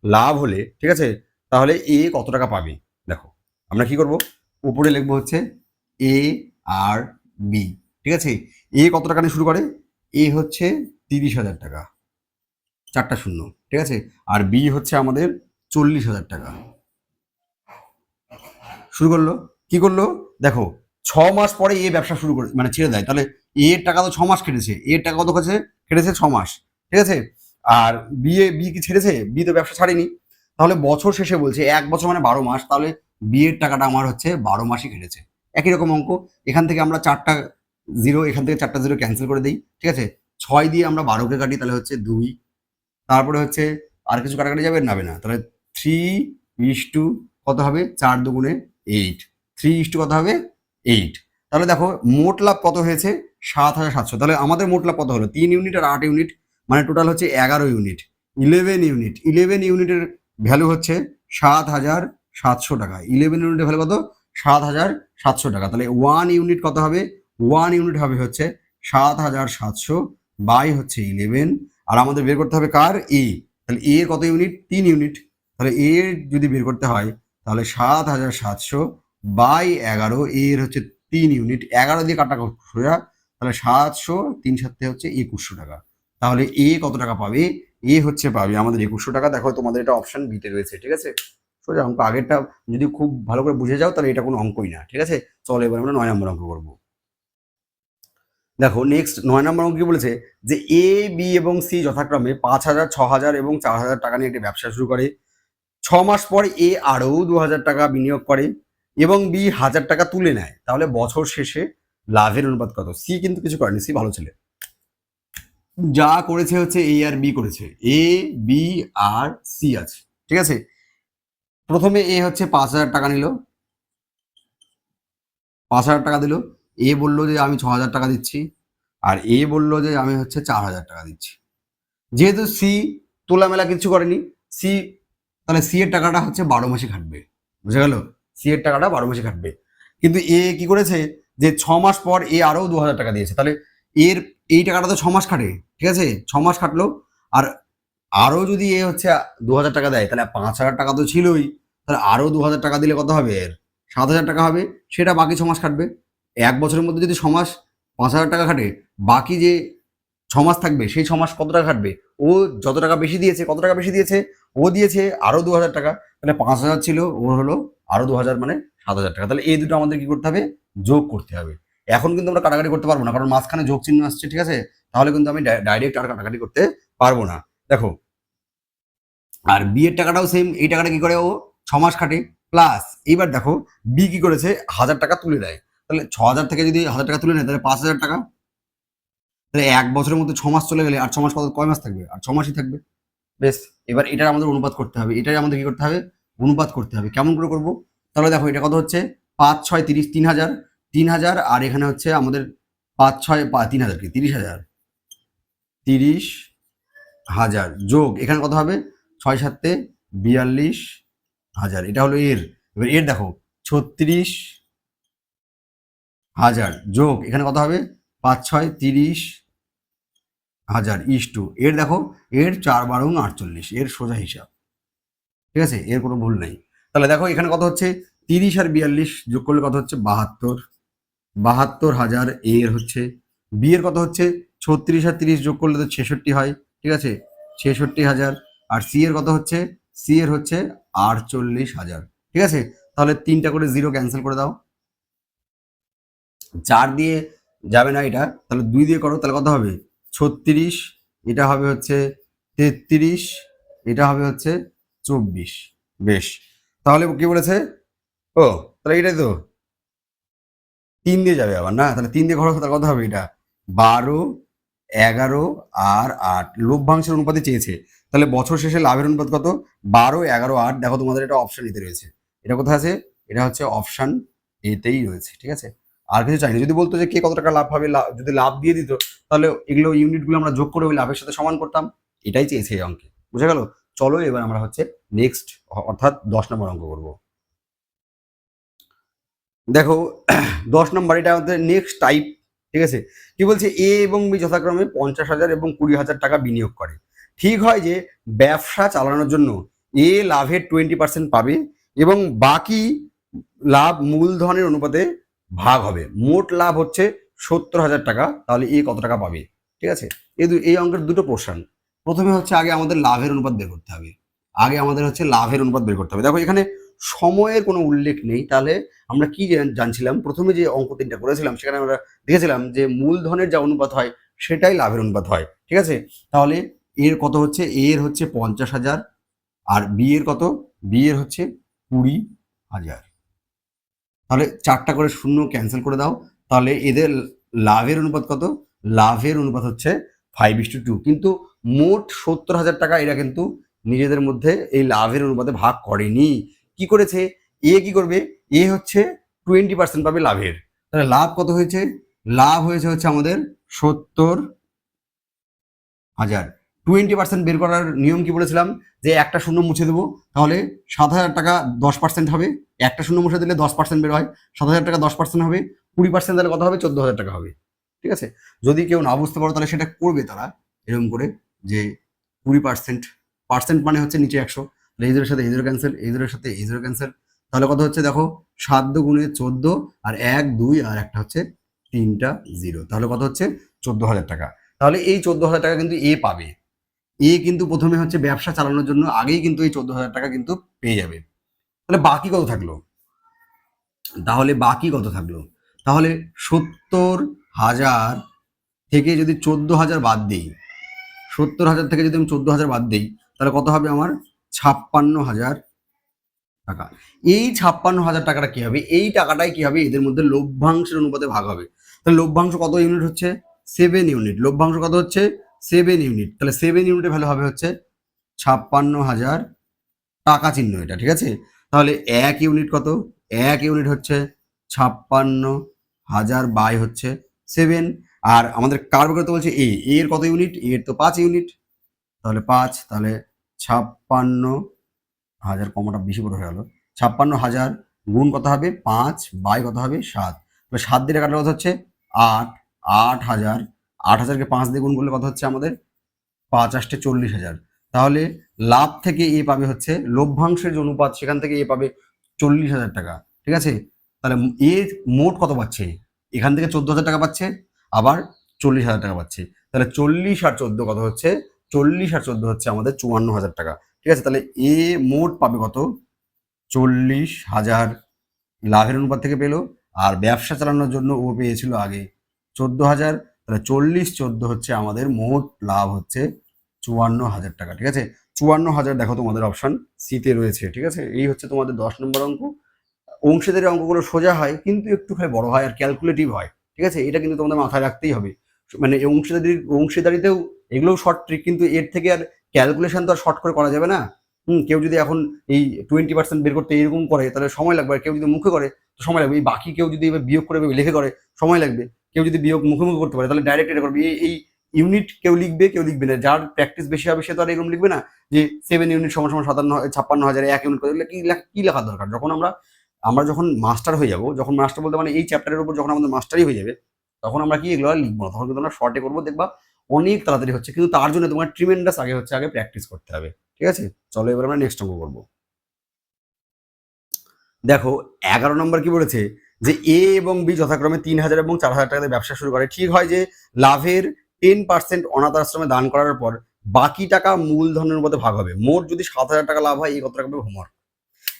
লাভ হলে, ঠিক আছে, তাহলে এ কত টাকা পাবে? দেখো আমরা কি করব, উপরে লিখবো হচ্ছে এ আর বি। ঠিক আছে, এ কত টাকা নিয়ে শুরু করে? এ হচ্ছে 30,000 টাকা, 4টা শূন্য। ঠিক আছে, আর বি হচ্ছে আমাদের 40,000 টাকা। শুরু করলো, কি করলো দেখো, 6 মাস পরে এ ব্যবসা শুরু করে মানে ছেড়ে দেয়, তাহলে এর টাকা তো 6 মাস কেটেছে, এর টাকা কত কেটেছে 6 মাস। ঠিক আছে, আর বি কি ছেড়েছে? বি তো ব্যবসা ছাড়েনি, তাহলে বছর শেষে বলছে 1 বছর মানে 12 মাস, তাহলে বি এর টাকাটা আমার হচ্ছে 12 মাসই কেটেছে। একই রকম অঙ্ক, এখান থেকে আমরা 4টা জিরো, এখান থেকে 4টা জিরো ক্যান্সেল করে দিই। ঠিক আছে, 6 দিয়ে আমরা 12কে কাটি, তাহলে হচ্ছে 2, তারপরে হচ্ছে আর কিছু কাটাকাটি যাবে না, তাহলে 3 কত হবে, 4 × 8, 3 কত হবে 8। তাহলে দেখো মোট লাভ কত হয়েছে 7,700। তাহলে আমাদের মোট লাভ কত হলো 3 ইউনিট আর 8 ইউনিট, মানে টোটাল হচ্ছে 11 ইউনিট, 11 ইউনিটের ভ্যালু হচ্ছে 7,700 টাকা। 11 ইউনিটের ভ্যালু কত? 7,700 টাকা। তাহলে 1 ইউনিট কত হবে? 1 ইউনিট হবে হচ্ছে 7,700 বাই হচ্ছে 11, আর আমাদের বের করতে হবে কার? এ। তাহলে এ কত ইউনিট? 3 ইউনিট। তাহলে এ যদি বের করতে হয় তাহলে 7,700 বাই 11, এর হচ্ছে 3 ইউনিট, 11 দিয়ে কাটা সোজা, তাহলে 700, 3 হচ্ছে 2100 টাকা। তাহলে এ কত টাকা পাবে? এ হচ্ছে পাবে আমাদের 2100 টাকা। দেখো তোমাদের এটা অপশন বিতে রয়েছে। ঠিক আছে, সোজা অঙ্ক। আগেরটা যদি খুব ভালো করে বুঝে যাও তাহলে এটা কোনো অঙ্কই না। ঠিক আছে, চলো এবার আমরা 9 নম্বর অঙ্ক করবো। দেখো নেক্সট 9 নম্বর অঙ্ক কি বলেছে, যে এ, বি এবং সি যথাক্রমে 5,000, 6,000 এবং 4,000 টাকা নিয়ে একটি ব্যবসা শুরু করে। 6 মাস পর এ আরও 2,000 টাকা বিনিয়োগ করে এবং বি 1,000 টাকা তুলে নেয়, তাহলে বছর শেষে লাভের অনুপাত কত? সি কিন্তু কিছু করেনি, সি ভালো ছেলে, যা করেছে হচ্ছে এ আর বি করেছে, এ, বি আর সি আছে। ঠিক আছে, প্রথমে এ হচ্ছে 5,000 টাকা নিল, 5,000 টাকা দিল। এ বললো যে আমি 6,000 টাকা দিচ্ছি, আর এ বললো যে আমি হচ্ছে 4,000 টাকা দিচ্ছি। যেহেতু সি তোলামেলা কিছু করেনি, সি, তাহলে সি এর টাকাটা হচ্ছে 12 মাসে খাটবে। বুঝে গেল? সি এর টাকাটা 12 মাসে খাটবে। কিন্তু এ কি করেছে, যে 6 মাস পর এ আরো 2,000 টাকা দিয়েছে, তাহলে এর এই টাকাটা তো 6 মাস খাটে। ঠিক আছে, 6 মাস খাটলো, আর আরো যদি এ হচ্ছে 2,000 টাকা দেয়, তাহলে 5,000 টাকা তো ছিলই, তাহলে আরো 2,000 টাকা দিলে কত হবে? এর 7,000 টাকা হবে, সেটা বাকি 6 মাস খাটবে। 1 বছরের মধ্যে যদি 6 মাস 5,000 টাকা খাটে, বাকি যে 6 মাস থাকবে সেই 6 মাস কত টাকা খাটবে? ও যত টাকা বেশি দিয়েছে, কত টাকা বেশি দিয়েছে? ও দিয়েছে আরো 2,000 টাকা, তাহলে 5,000 ছিল, ওর হলো আরো 2,000, মানে 7,000 টাকা। তাহলে এই দুটো আমাদের কি করতে হবে? যোগ করতে হবে। এখন কিন্তু আমরা কাটাকাটি করতে পারবো না, কারণ মাঝখানে যোগ চিহ্ন আসছে। ঠিক আছে, তাহলে কিন্তু আমি ডাইরেক্ট আর কাটাকাটি করতে পারবো না। দেখো, আর বি এর টাকাটাও সেম, এই টাকাটা কি করে? ও 6 মাস খাটে, প্লাস এইবার দেখো বি কি করেছে, 1,000 টাকা তুলে দেয়। তাহলে 6,000 থেকে যদি 1,000 টাকা তুলে নেয়, তাহলে 5,000 টাকা। তাহলে 1 বছরের মধ্যে 6 মাস চলে গেলে আর 6 মাস কয় মাস থাকবে? আর 6 মাসই থাকবে। বেশ, এবার এটার আমাদের অনুপাত করতে হবে, এটাই আমাদের কি করতে হবে? অনুপাত করতে হবে। কেমন করে করব? তাহলে দেখো এটা কত হচ্ছে, 5, 6, 30, 3,000, 3,000, আর এখানে হচ্ছে আমাদের 5, 6, 3,000 কি 30,000, 30,000 যোগ এখানে কত হবে? 6, 7, 42,000, এটা হলো এর। এবার এর দেখো 36,000 যোগ এখানে কত হবে? 5, 6, 30,000 ইস টু এর দেখো, এর 4, 12, 48, এর সোজা হিসাব। ঠিক আছে, এর কোনো ভুল নাই। তাহলে দেখো এখানে কত হচ্ছে, 30 আর 42 যোগ করলে কত হচ্ছে? 72,000। এর হচ্ছে বি এর কত হচ্ছে? 36 আর 30 যোগ করলে তো 66 হয়। ঠিক আছে, 66,000। আর সি এর কত হচ্ছে? সি এর হচ্ছে 48,000। ঠিক আছে, তাহলে 3টা করে জিরো ক্যান্সেল করে দাও, 4 দিয়ে যাবে না এটা, তাহলে 2 দিয়ে করো, তাহলে কত হবে? 36, এটা হবে হচ্ছে 33, এটা হবে হচ্ছে 24। বেশ, তাহলে কি বলেছে? ও, তাহলে এটাই তো 3 দিয়ে যাবে আবার না, তাহলে 3 দিয়ে ঘর, তাহলে কত হবে? এটা 12, 11 আর 8 লভ্যাংশের অনুপাতে চেয়েছে, তাহলে বছর শেষে লাভের অনুপাত কত? 12, 11, 8। দেখো তোমাদের এটা অপশন এতে রয়েছে। এটা কোথায় আছে? এটা হচ্ছে অপশন এতেই রয়েছে। ঠিক আছে, আর কিছু চাইনি। যদি বলতো যে কে কত টাকা লাভ পাবে, যদি লাভ দিয়ে দিত, তাহলে এগুলো ইউনিটগুলো আমরা যোগ করে ওই লাভের সাথে সমান করতাম। এটাই চেয়েছে এই অঙ্কে। বুঝে গেল? চলো এবার আমরা হচ্ছে নেক্সট, অর্থাৎ 10 নম্বর অঙ্ক করবো। দেখো 10 নম্বর, এটা আমাদের নেক্সট টাইপ। ঠিক আছে, কি বলছে? এ এবং বি যথাক্রমে 50,000 এবং 20,000 টাকা বিনিয়োগ করে। ঠিক হয় যে ব্যবসা চালানোর জন্য এ লাভের 20% পাবে এবং বাকি লাভ মূলধনের অনুপাতে ভাগ হবে। মোট লাভ হচ্ছে 70,000 টাকা, তাহলে এ কত টাকা পাবে? ঠিক আছে, এই অঙ্কের দুটো পোর্শন। প্রথমে হচ্ছে আগে আমাদের লাভের অনুপাত বের করতে হবে। লাভের অনুপাত বের করতে হবে। দেখো এখানে সময়ের কোনো উল্লেখ নেই, তাহলে আমরা কি জানছিলাম? প্রথমে যে অঙ্ক 3টা করেছিলাম সেখানে আমরা দেখেছিলাম যে মূলধনের যা অনুপাত হয় সেটাই লাভের অনুপাত হয়। ঠিক আছে, তাহলে এর কত হচ্ছে? এর হচ্ছে 50,000, আর বি এর কত? বি এর হচ্ছে 20,000। তাহলে 4টা করে শূন্য ক্যান্সেল করে দাও। তাহলে এদের লাভের অনুপাত কত? লাভের অনুপাত হচ্ছে 5:2। কিন্তু মোট 70,000 টাকা এরা কিন্তু নিজেদের মধ্যে এই লাভের অনুপাতে ভাগ করেনি। কি করেছে? এ কি করবে? এ হচ্ছে 20% পাবে লাভের। তাহলে লাভ কত হয়েছে? লাভ হয়েছে হচ্ছে আমাদের 70,000। 20% বের করার নিয়ম কি বলেছিলাম? যে একটা শূন্য মুছে দেবো, তাহলে 7,000 টাকা 10% হবে। একটা শূন্য মুছে দিলে 10% বের হয়, 7,000 টাকা 10% হবে, 20% তাহলে কত হবে? 14,000 টাকা হবে। ঠিক আছে, যদি কেউ না বুঝতে পারো তাহলে সেটা করবে তারা এরকম করে, যে 20%, পার্সেন্ট মানে হচ্ছে নিচে 100, এই জিরোর সাথে এই জিরো ক্যান্সেল, এই জিরোর সাথে এই জিরো ক্যান্সেল। তাহলে কত হচ্ছে? দেখো 7 গুণে 14, আর 1, 2 আর একটা হচ্ছে 3টা জিরো, তাহলে কত হচ্ছে? 14,000 টাকা। তাহলে এই 14,000 টাকা কিন্তু এ পাবে। এ কিন্তু প্রথমে হচ্ছে ব্যবসা চালানোর জন্য আগেই কিন্তু এই 14,000 টাকা কিন্তু পেয়ে যাবে। তাহলে বাকি কত থাকলো? তাহলে 70,000 থেকে যদি 14,000 বাদ দিই, 70,000 থেকে যদি আমি 14,000 বাদ দিই, তাহলে কত হবে আমার? 56,000 টাকা। এই 56,000 টাকাটা কি হবে? এই টাকাটাই কি হবে? এদের মধ্যে লভ্যাংশের অনুপাতে ভাগ হবে। তাহলে লভ্যাংশ কত ইউনিট হচ্ছে? 7 ইউনিট। লভ্যাংশ কত হচ্ছে? 7 ইউনিট। তাহলে 7 ইউনিটের ভ্যালু হবে হচ্ছে 56,000 টাকা চিহ্ন এটা। ঠিক আছে, তাহলে 1 ইউনিট কত? 1 ইউনিট হচ্ছে 56,000 বাই হচ্ছে 7। আর আমাদের কার বের করতে বলছে? এর কত ইউনিট? এর তো 5 ইউনিট, তাহলে 5, তাহলে 56,000, কমাটা বেশি বড় হয়ে গেল। 56,000 গুণ কত হবে? 5 বাই কত হবে? 7। তাহলে 7 দিয়ে কাটলে কত হচ্ছে? 8। 8,000, 8,000কে 5 দিয়ে গুণ করলে কত হচ্ছে আমাদের? 5 8 40,000। তাহলে লাভ থেকে এ পাবে হচ্ছে, লভ্যাংশের যে অনুপাত সেখান থেকে এ পাবে 40,000 টাকা। ঠিক আছে, তাহলে এ মোট কত পাচ্ছে? এখান থেকে 14,000 টাকা পাচ্ছে, আবার 40,000 টাকা পাচ্ছে। তাহলে 40 আর 14 কত হচ্ছে? 40 আর 14 হচ্ছে আমাদের 54,000 টাকা। ঠিক আছে, তাহলে এ মোট পাবে কত? 40,000 লাভের অনুপাত থেকে পেলো, আর ব্যবসা চালানোর জন্য ও পেয়েছিল আগে 14,000। তাহলে 40 14 হচ্ছে আমাদের মোট লাভ হচ্ছে 54,000 টাকা। ঠিক আছে, 54,000 দেখো তোমাদের অপশন সিতে রয়েছে। ঠিক আছে, এই হচ্ছে তোমাদের 10 নম্বর অঙ্ক। অংশীদারি অঙ্কগুলো সোজা হয় কিন্তু একটুখানি বড় হয় আর ক্যালকুলেটিভ হয়। ঠিক আছে, এটা কিন্তু তোমাদের মাথায় রাখতেই হবে। মানে অংশীদারিতেও এগুলোও শর্ট ট্রিক, কিন্তু এর থেকে আর ক্যালকুলেশন তো আর শর্ট করে করা যাবে না। কেউ যদি এখন এই 20% বের করতে এরকম করে তাহলে সময় লাগবে, আর কেউ যদি মুখে করে তো সময় লাগবে। এই বাকি কেউ যদি এবার বিয়োগ করে লিখে করে সময় লাগবে। কেউ যদি বিয়োগ মুখে মুখে করতে পারে তাহলে ডাইরেক্ট এটা করবে। এই ইউনিট কেউ লিখবে, কেউ লিখবে না। যার প্র্যাকটিস বেশি হবে সে তো আর এরকম লিখবে না যে 7 ইউনিট সমান সমান 56,000 1 ইউনিট করে। কি লেখার দরকার? যখন আমরা যখন মাস্টার হয়ে যাব, যখন মাস্টার বলতে মানে এই চ্যাপ্টারের উপর যখন আমাদের মাস্টারই হয়ে যাবে, তখন আমরা কি এগুলো আর লিখবো না, তখন কিন্তু আমরা শর্টে করবো, দেখবা অনেক তাড়াতাড়ি হচ্ছে। কিন্তু তার জন্য তোমার ট্রিমেন্ডাস আগে প্র্যাকটিস করতে হবে। ঠিক আছে, চলো এবার আমরা নেক্সট অঙ্ক করবো। দেখো 11 নম্বর কি বলেছে? যে এ এবং বি যথাক্রমে 3,000 এবং 4,000 টাকাতে ব্যবসা শুরু করে। ঠিক হয় যে লাভের 10% অনাথ আশ্রমে দান করার পর বাকি টাকা মূলধনের মধ্যে ভাগ হবে। মোট যদি 7,000 টাকা লাভ হয়, এই কত টাকা পাবে? হোমওয়ার্ক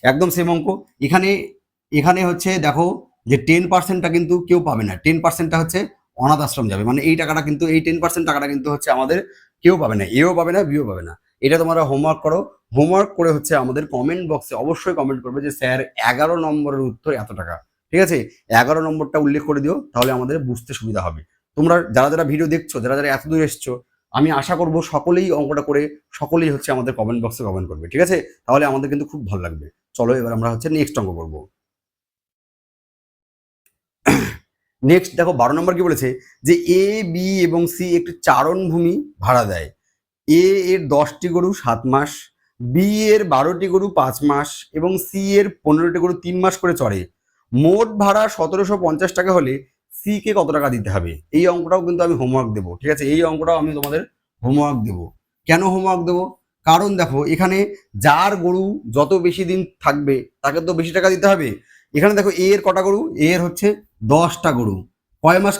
একদম সেম অঙ্ক। এখানে এখানে হচ্ছে দেখো যে 10%টা কিন্তু কেউ পাবে না, 10%টা হচ্ছে অনাথ আশ্রম যাবে। মানে এই টাকাটা কিন্তু, এই 10% টাকাটা কিন্তু হচ্ছে আমাদের কেউ পাবে না, এও পাবে না, বিও পাবে না। এটা তোমরা হোমওয়ার্ক করো। হোমওয়ার্ক করে হচ্ছে আমাদের কমেন্ট বক্সে অবশ্যই কমেন্ট করবে যে স্যার 11 নম্বরের উত্তর এত টাকা। ঠিক আছে, 11 নম্বরটা উল্লেখ করে দিও, তাহলে আমাদের বুঝতে সুবিধা হবে। তোমরা যারা যারা ভিডিও দেখছো, যারা যারা এত দূর এসছো, আমি আশা করব সকলেই অঙ্কটা করে সকলেই হচ্ছে আমাদের কমেন্ট বক্সে কমেন্ট করবে, ঠিক আছে? তাহলে আমাদের কিন্তু খুব ভালো লাগবে। চলো এবার আমরা হচ্ছে নেক্সট অঙ্ক করবো। নেক্সট দেখো 12 নম্বর কি বলেছে, যে এ বি এবং সি একটি চারণভূমি ভাড়া দেয়। এ এর 10টি গরু 7 মাস, বি এর 12টি গরু 5 মাস এবং সি এর 15টি গরু 3 মাস করে চড়ে। মোট ভাড়া 1750 টাকা হলে সি কে কত টাকা দিতে হবে? এই অঙ্কটাও কিন্তু আমি হোমওয়ার্ক দেবো, ঠিক আছে? এই অঙ্কটাও আমি তোমাদের হোমওয়ার্ক দেবো। কেন হোমওয়ার্ক দেবো? কারণ দেখো এখানে যার গরু যত বেশি দিন থাকবে তাকে তো বেশি টাকা দিতে হবে। এখানে দেখো এ এর কটা গরু? এ এর হচ্ছে 10টা গরু, কয় মাস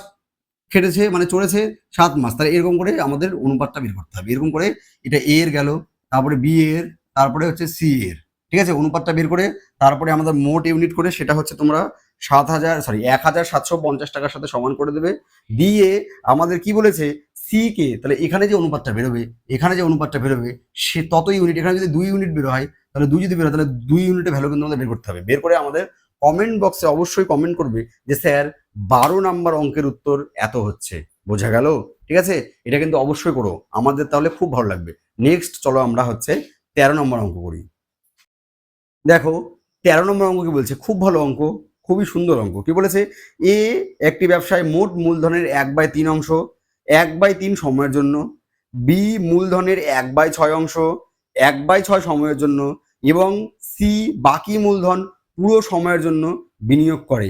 খেটেছে মানে চড়েছে? 7 মাস। তাহলে এরকম করে আমাদের অনুপাতটা বের করতে হবে। এরকম করে এটা এ এর গেল, তারপরে বি এর, তারপরে হচ্ছে সি এর, ঠিক আছে? অনুপাতটা বের করে তারপরে আমাদের মোট ইউনিট করে সেটা হচ্ছে তোমরা 1750 টাকার সাথে সমান করে দেবে। দিয়ে আমাদের কি বলেছে, সি কে, তাহলে এখানে যে অনুপাতটা বেরোবে, এখানে যে অনুপাতটা বেরোবে সে তত ইউনিট, এখানে যদি 2 ইউনিট বের হয় তাহলে 2 যদি বের হয় তাহলে 2 ইউনিটের ভ্যালু কিন্তু আমাদের বের করতে হবে। বের করে আমাদের কমেন্ট বক্সে অবশ্যই কমেন্ট করবে যে স্যার 12 নাম্বার অঙ্কের উত্তর এত হচ্ছে। বোঝা গেল? ঠিক আছে, এটা কিন্তু অবশ্যই করো, আমাদের তাহলে খুব ভালো লাগবে। নেক্সট চলো আমরা হচ্ছে 13 নম্বর অঙ্ক করি। দেখো 13 নম্বর অঙ্ক কি বলছে, খুব ভালো অঙ্ক, খুবই সুন্দর অঙ্ক। কি বলেছে, এ একটি ব্যবসায় মোট মূলধনের 1/3 অংশ 1/3 সময়ের জন্য, বি মূলধনের 1/6 অংশ 1/6 সময়ের জন্য এবং সি বাকি মূলধন পুরো সময়ের জন্য বিনিয়োগ করে।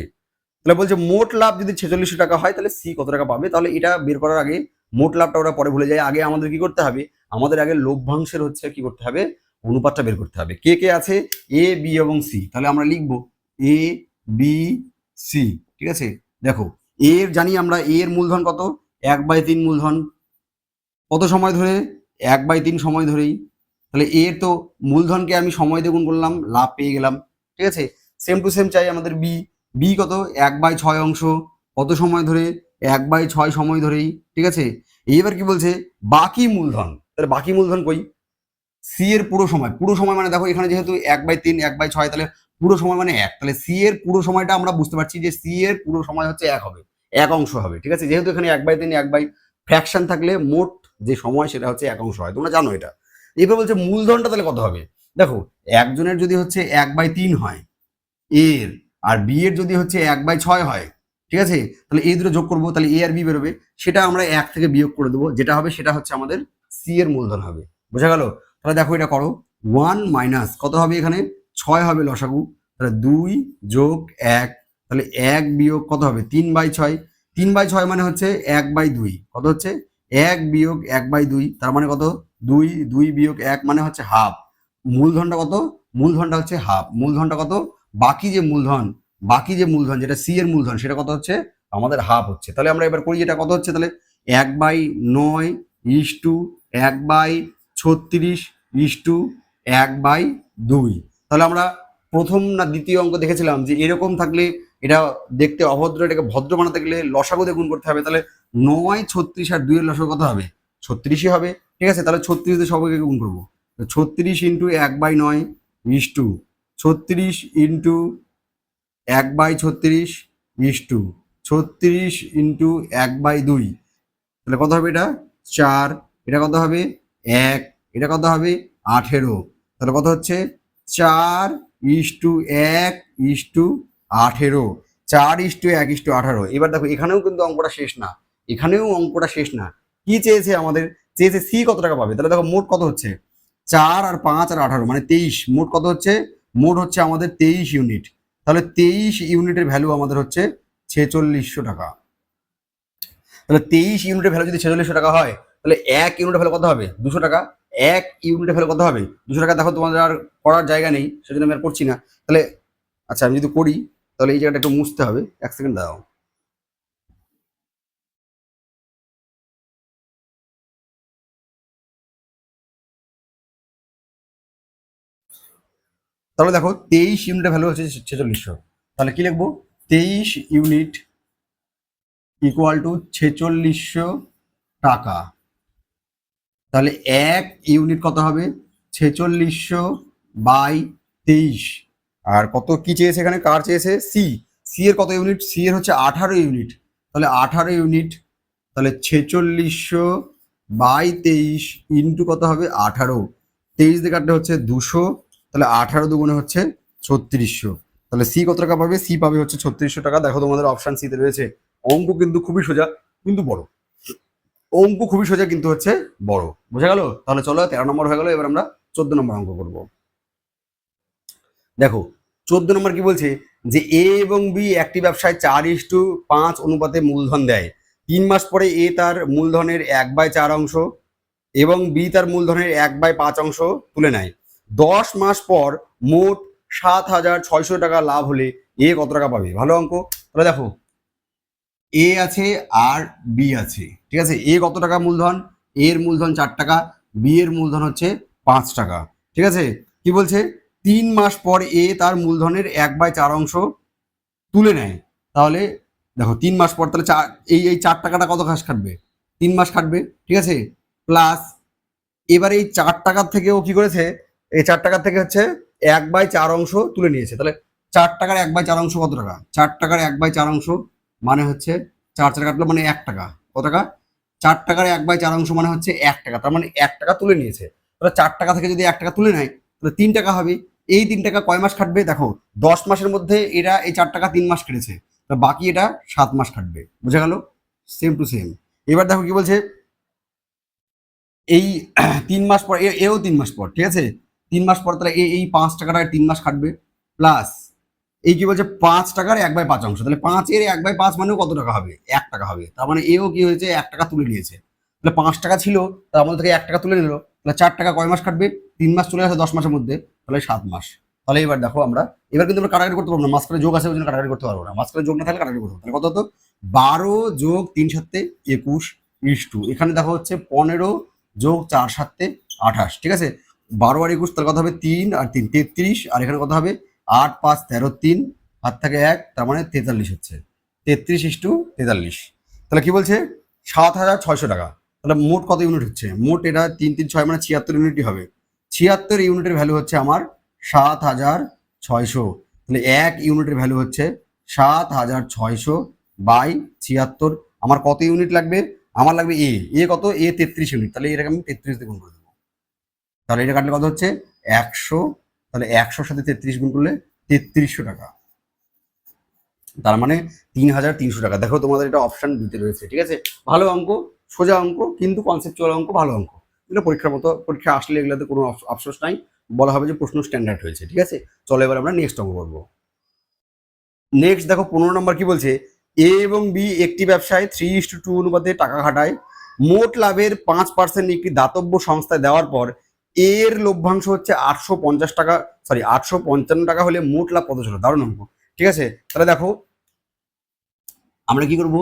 তাহলে বলছে মোট লাভ যদি 4600 টাকা হয় তাহলে সি কত টাকা পাবে? তাহলে এটা বের করার আগে মোট লাভটা ওরা পরে ভুলে যায়, আগে আমাদের কি করতে হবে, আমাদের আগে লভ্যাংশের হচ্ছে কি করতে হবে, অনুপাতটা বের করতে হবে। কে কে আছে? এ বি এবং সি। তাহলে আমরা লিখবো এ বি সি, ঠিক আছে? দেখো এ এর জানি আমরা, এ এর মূলধন কত? 1/3 মূলধন, কত সময় ধরে? 1/3 সময় ধরেই। তাহলে এর তো মূলধনকে আমি সময় দিয়ে গুণ করলাম, লাভ পেয়ে গেলাম, ঠিক আছে? সেম টু সেম চাই আমাদের বি। বি কত? 1/6 অংশ, কত সময় ধরে? 1/6 সময় ধরেই, ঠিক আছে? এইবার কি বলছে, বাকি মূলধন। তাহলে বাকি মূলধন কই? সি এর পুরো সময়, পুরো সময় মানে দেখো এখানে যেহেতু 1/3 1/6 তাহলে পুরো সময় মানে 1, তাহলে সি এর পুরো সময়টা আমরা বুঝতে পারছি যে সি এর পুরো সময় হচ্ছে 1 হবে, 1 অংশ হবে, ঠিক আছে? যেহেতু এখানে 1/3 ফ্র্যাকশন থাকলে মোট যে সময় সেটা হচ্ছে 1 অংশ হয়, তোমরা জানো এটা। এবার বলছে মূলধনটা তাহলে কত হবে? দেখো একজনের যদি হচ্ছে 1/3 হয় এর, আর বি এর যদি হচ্ছে 1/6 হয়, ঠিক আছে? তাহলে এই দুটো যোগ করবো, তাহলে এ আর বি বেরোবে, সেটা আমরা 1 থেকে বিয়োগ করে দেবো, যেটা হবে সেটা হচ্ছে আমাদের সি এর মূলধন হবে। বোঝা গেল? তাহলে দেখো এটা করো, 1 মাইনাস কত হবে এখানে? 6 হবে লসাগু, তাহলে 2 যোগ 1, তাহলে 1 বিয়োগ কত হবে? 3/6। 3/6 মানে হচ্ছে 1/2, কত হচ্ছে? 1 বিয়োগ 1/2, তার মানে কত? 2, 2 বিয়োগ 1 মানে হচ্ছে হাফ। মূলধনটা কত? মূলধনটা হচ্ছে হাফ। মূলধনটা কত? বাকি যে মূলধন, বাকি যে মূলধন যেটা সি এর মূলধন সেটা কত হচ্ছে? আমাদের হাফ হচ্ছে। তাহলে আমরা এবার করি, এটা কত হচ্ছে? তাহলে 1/9 ইস্টু 1/36 ইস্টু 1/2। তাহলে আমরা প্রথম না দ্বিতীয় অঙ্ক দেখেছিলাম যে এরকম থাকলে এটা দেখতে অভদ্র, এটাকে ভদ্র বানাতে গেলে লসাগু দিয়ে গুণ করতে হবে। তাহলে 9 36 আর 2 এর লসাগু কত হবে? 36ই হবে, ঠিক আছে? তাহলে 36 দিয়ে সবাইকে গুণ করবো, 36 into 1/9 is to 36 into 1/36 is to 36 into 1/2, তাহলে কত হবে? এটা 4, এটা কত হবে? 1, এটা কত হবে? 18। তাহলে কত হচ্ছে? 4:1:18, 4:1:18। এবার দেখো এখানেও কিন্তু অঙ্কটা শেষ না, এখানেও অঙ্কটা শেষ না। কি চেয়েছে আমাদের? চেয়েছে সি কত টাকা পাবে। তাহলে দেখো মোট কত হচ্ছে? 4 আর 5 আর 18 মানে 23, মোট কত হচ্ছে? মোট হচ্ছে আমাদের 23 ইউনিট। তাহলে 23 ইউনিটের ভ্যালু আমাদের হচ্ছে 4600 টাকা। তাহলে 23 ইউনিটের ভ্যালু যদি 4600 টাকা হয় তাহলে 1 ইউনিটের ভ্যালু কত হবে? 200 টাকা। 1 ইউনিটের ভ্যালু কত হবে? 200 টাকা। দেখো তোমাদের আর করার জায়গা নেই, সেজন্য আমি আর করছি না। তাহলে আচ্ছা আমি যদি করি তাহলে এই জায়গাটা একটু মুছতে হবে, 1 সেকেন্ড দাও। তাহলে দেখো 23 ইউনিটের ভ্যালু হচ্ছে 4600, তাহলে কি লিখবো? 23 ইউনিট ইকুয়াল টু 4600 টাকা। তাহলে 1 ইউনিট কত হবে? 4600/23। আর কত কি চেয়েছে এখানে? কার চেয়েছে? সি। সি এর কত ইউনিট? সি এর হচ্ছে 18 ইউনিট। তাহলে 18 ইউনিট তাহলে 4600/23 ইন্টু কত হবে 18, 23 দিয়ে কাটলে হচ্ছে 200, তাহলে 18 দুগুণে হচ্ছে 3600। তাহলে সি কত টাকা পাবে? সি পাবে হচ্ছে 3600 টাকা। দেখো তোমাদের অপশন সিতে রয়েছে। অঙ্ক কিন্তু খুবই সোজা কিন্তু বড়, অঙ্ক খুবই সোজা কিন্তু হচ্ছে বড়, বোঝা গেল? তাহলে চলো 13 নম্বর হয়ে গেল, এবার আমরা 14 নম্বর অঙ্ক করব। দেখো 14 নম্বর কি বলছে যে এ এবং বি একটি ব্যবসায় 4:5 অনুপাতে মূলধন দেয়। 3 মাস পরে এ তার মূলধনের 1/4 অংশ এবং বি তার মূলধনের 1/5 অংশ তুলে নেয়। 10 মাস পর মোট 7,600 টাকা লাভ হলে এ কত টাকা পাবে? ভালো অঙ্ক। তাহলে দেখো এ আছে আর বি আছে, ঠিক আছে। এ কত টাকা মূলধন? এর মূলধন 4 টাকা, বি এর মূলধন হচ্ছে 5 টাকা, ঠিক আছে। কি বলছে? 3 মাস পর এ তার মূলধনের 1/4 অংশ তুলে নেয়। তাহলে দেখো 3 মাস পর, তাহলে এই 4 টাকাটা কত মাস খাটবে? 3 মাস খাটবে, ঠিক আছে। প্লাস এবার এই 4 টাকার থেকেও কি করেছে? এই 4 টাকার থেকে হচ্ছে 1/4 অংশ তুলে নিয়েছে। তাহলে 4 টাকার 1/4 অংশ কত টাকা? 4 টাকার 1/4 অংশ মানে হচ্ছে 4 কাটলো মানে 1 টাকা। কত টাকা? 4 টাকার 1/4 অংশ মানে হচ্ছে 1 টাকা। তার মানে 1 টাকা তুলে নিয়েছে। তাহলে 4 টাকা থেকে যদি 1 টাকা তুলে নেয় তাহলে 3 টাকা হবে। এই 3 টাকা কয় মাস খাটবে? দেখো 10 মাসের মধ্যে এরা এই 4 টাকা 3 মাস কেটেছে, বাকি এটা 7 মাস খাটবে, বুঝা গেল? Same to same. এবার দেখো কি বলছে, এই 3 মাস পর এও 3 মাস পর, ঠিক আছে। 3 মাস পর তাহলে এই 5 টাকাটা 3 মাস খাটবে। প্লাস এই কি বলছে 5 টাকার 1/5 অংশ, তাহলে 5 এর 1/5 মানেও কত টাকা হবে? 1 টাকা হবে। তার মানে এও কি হয়েছে? 1 টাকা তুলে নিয়েছে। তাহলে 5 টাকা ছিল, তার মধ্যে থেকে 1 টাকা তুলে নিল। তাহলে 4 টাকা কয় মাস কাটবে? 3 মাস চলে আসে 10 মাসের মধ্যে, তাহলে 7 মাস। তাহলে এবার দেখো আমরা এবার কিন্তু আমরা কাটাকাটি করতে পারবো না, মাঝখানে যোগ আছে ওই জন্য কাটাকাটি করতে পারবো না। মাঝখানে যোগ না থাকলে কাটাকাটি করতে পারবো। তাহলে কত হতো? 12 যোগ 3 7 21 ইস্টু এখানে দেখো হচ্ছে 15 যোগ 4 7 28, ঠিক আছে। 12 আর 21 তার কথা হবে 3 আর 3 33, আর এখানে কত হবে 8 5 13 3 হাত থাকে 1, তার মানে 43 হচ্ছে। 33:43। তাহলে কি বলছে? 7,600 টাকা। তাহলে মোট কত ইউনিট হচ্ছে? মোট এটা 3 3 6 মানে 76 ইউনিটই হবে। 76 ইউনিটের ভ্যালু হচ্ছে আমার 7,600। তাহলে 1 ইউনিটের ভ্যালু হচ্ছে 7,600/76। আমার কত ইউনিট লাগবে? আমার লাগবে এ কত? এ 33 ইউনিট। তাহলে এটাকে আমি 33 দিয়ে গুণ করে দেবো। তাহলে এটা কাটলে কত হচ্ছে? 100। তাহলে 100-র সাথে 33 গুণ করলে 3300 টাকা। তার মানে 3,300 টাকা। দেখো তোমাদের এটা অপশন দিতে রয়েছে, ঠিক আছে। ভালো অঙ্ক, সোজা অঙ্ক কিন্তু কনসেপচুয়াল অঙ্ক, ভালো অঙ্ক। এটা পরীক্ষার মতো, পরীক্ষা আসলে এগুলোতে কোনো আফসোস নাই, বলা হবে যে প্রশ্ন স্ট্যান্ডার্ড হয়েছে, ঠিক আছে। চলো এবার আমরা নেক্সট অঙ্ক করবো। নেক্সট দেখো 15 নম্বর কি বলছে? এ এবং বি একটি ব্যবসায় 3:2 অনুপাতে টাকা খাটায়। মোট লাভের 5% একটি দাতব্য সংস্থায় দেওয়ার পর এর লভ্যাংশ হচ্ছে 850 টাকা, সরি 855 টাকা হলে মোট লাভ কত ছিল? দারুণ অঙ্ক, ঠিক আছে। তাহলে দেখো আমরা কি করব?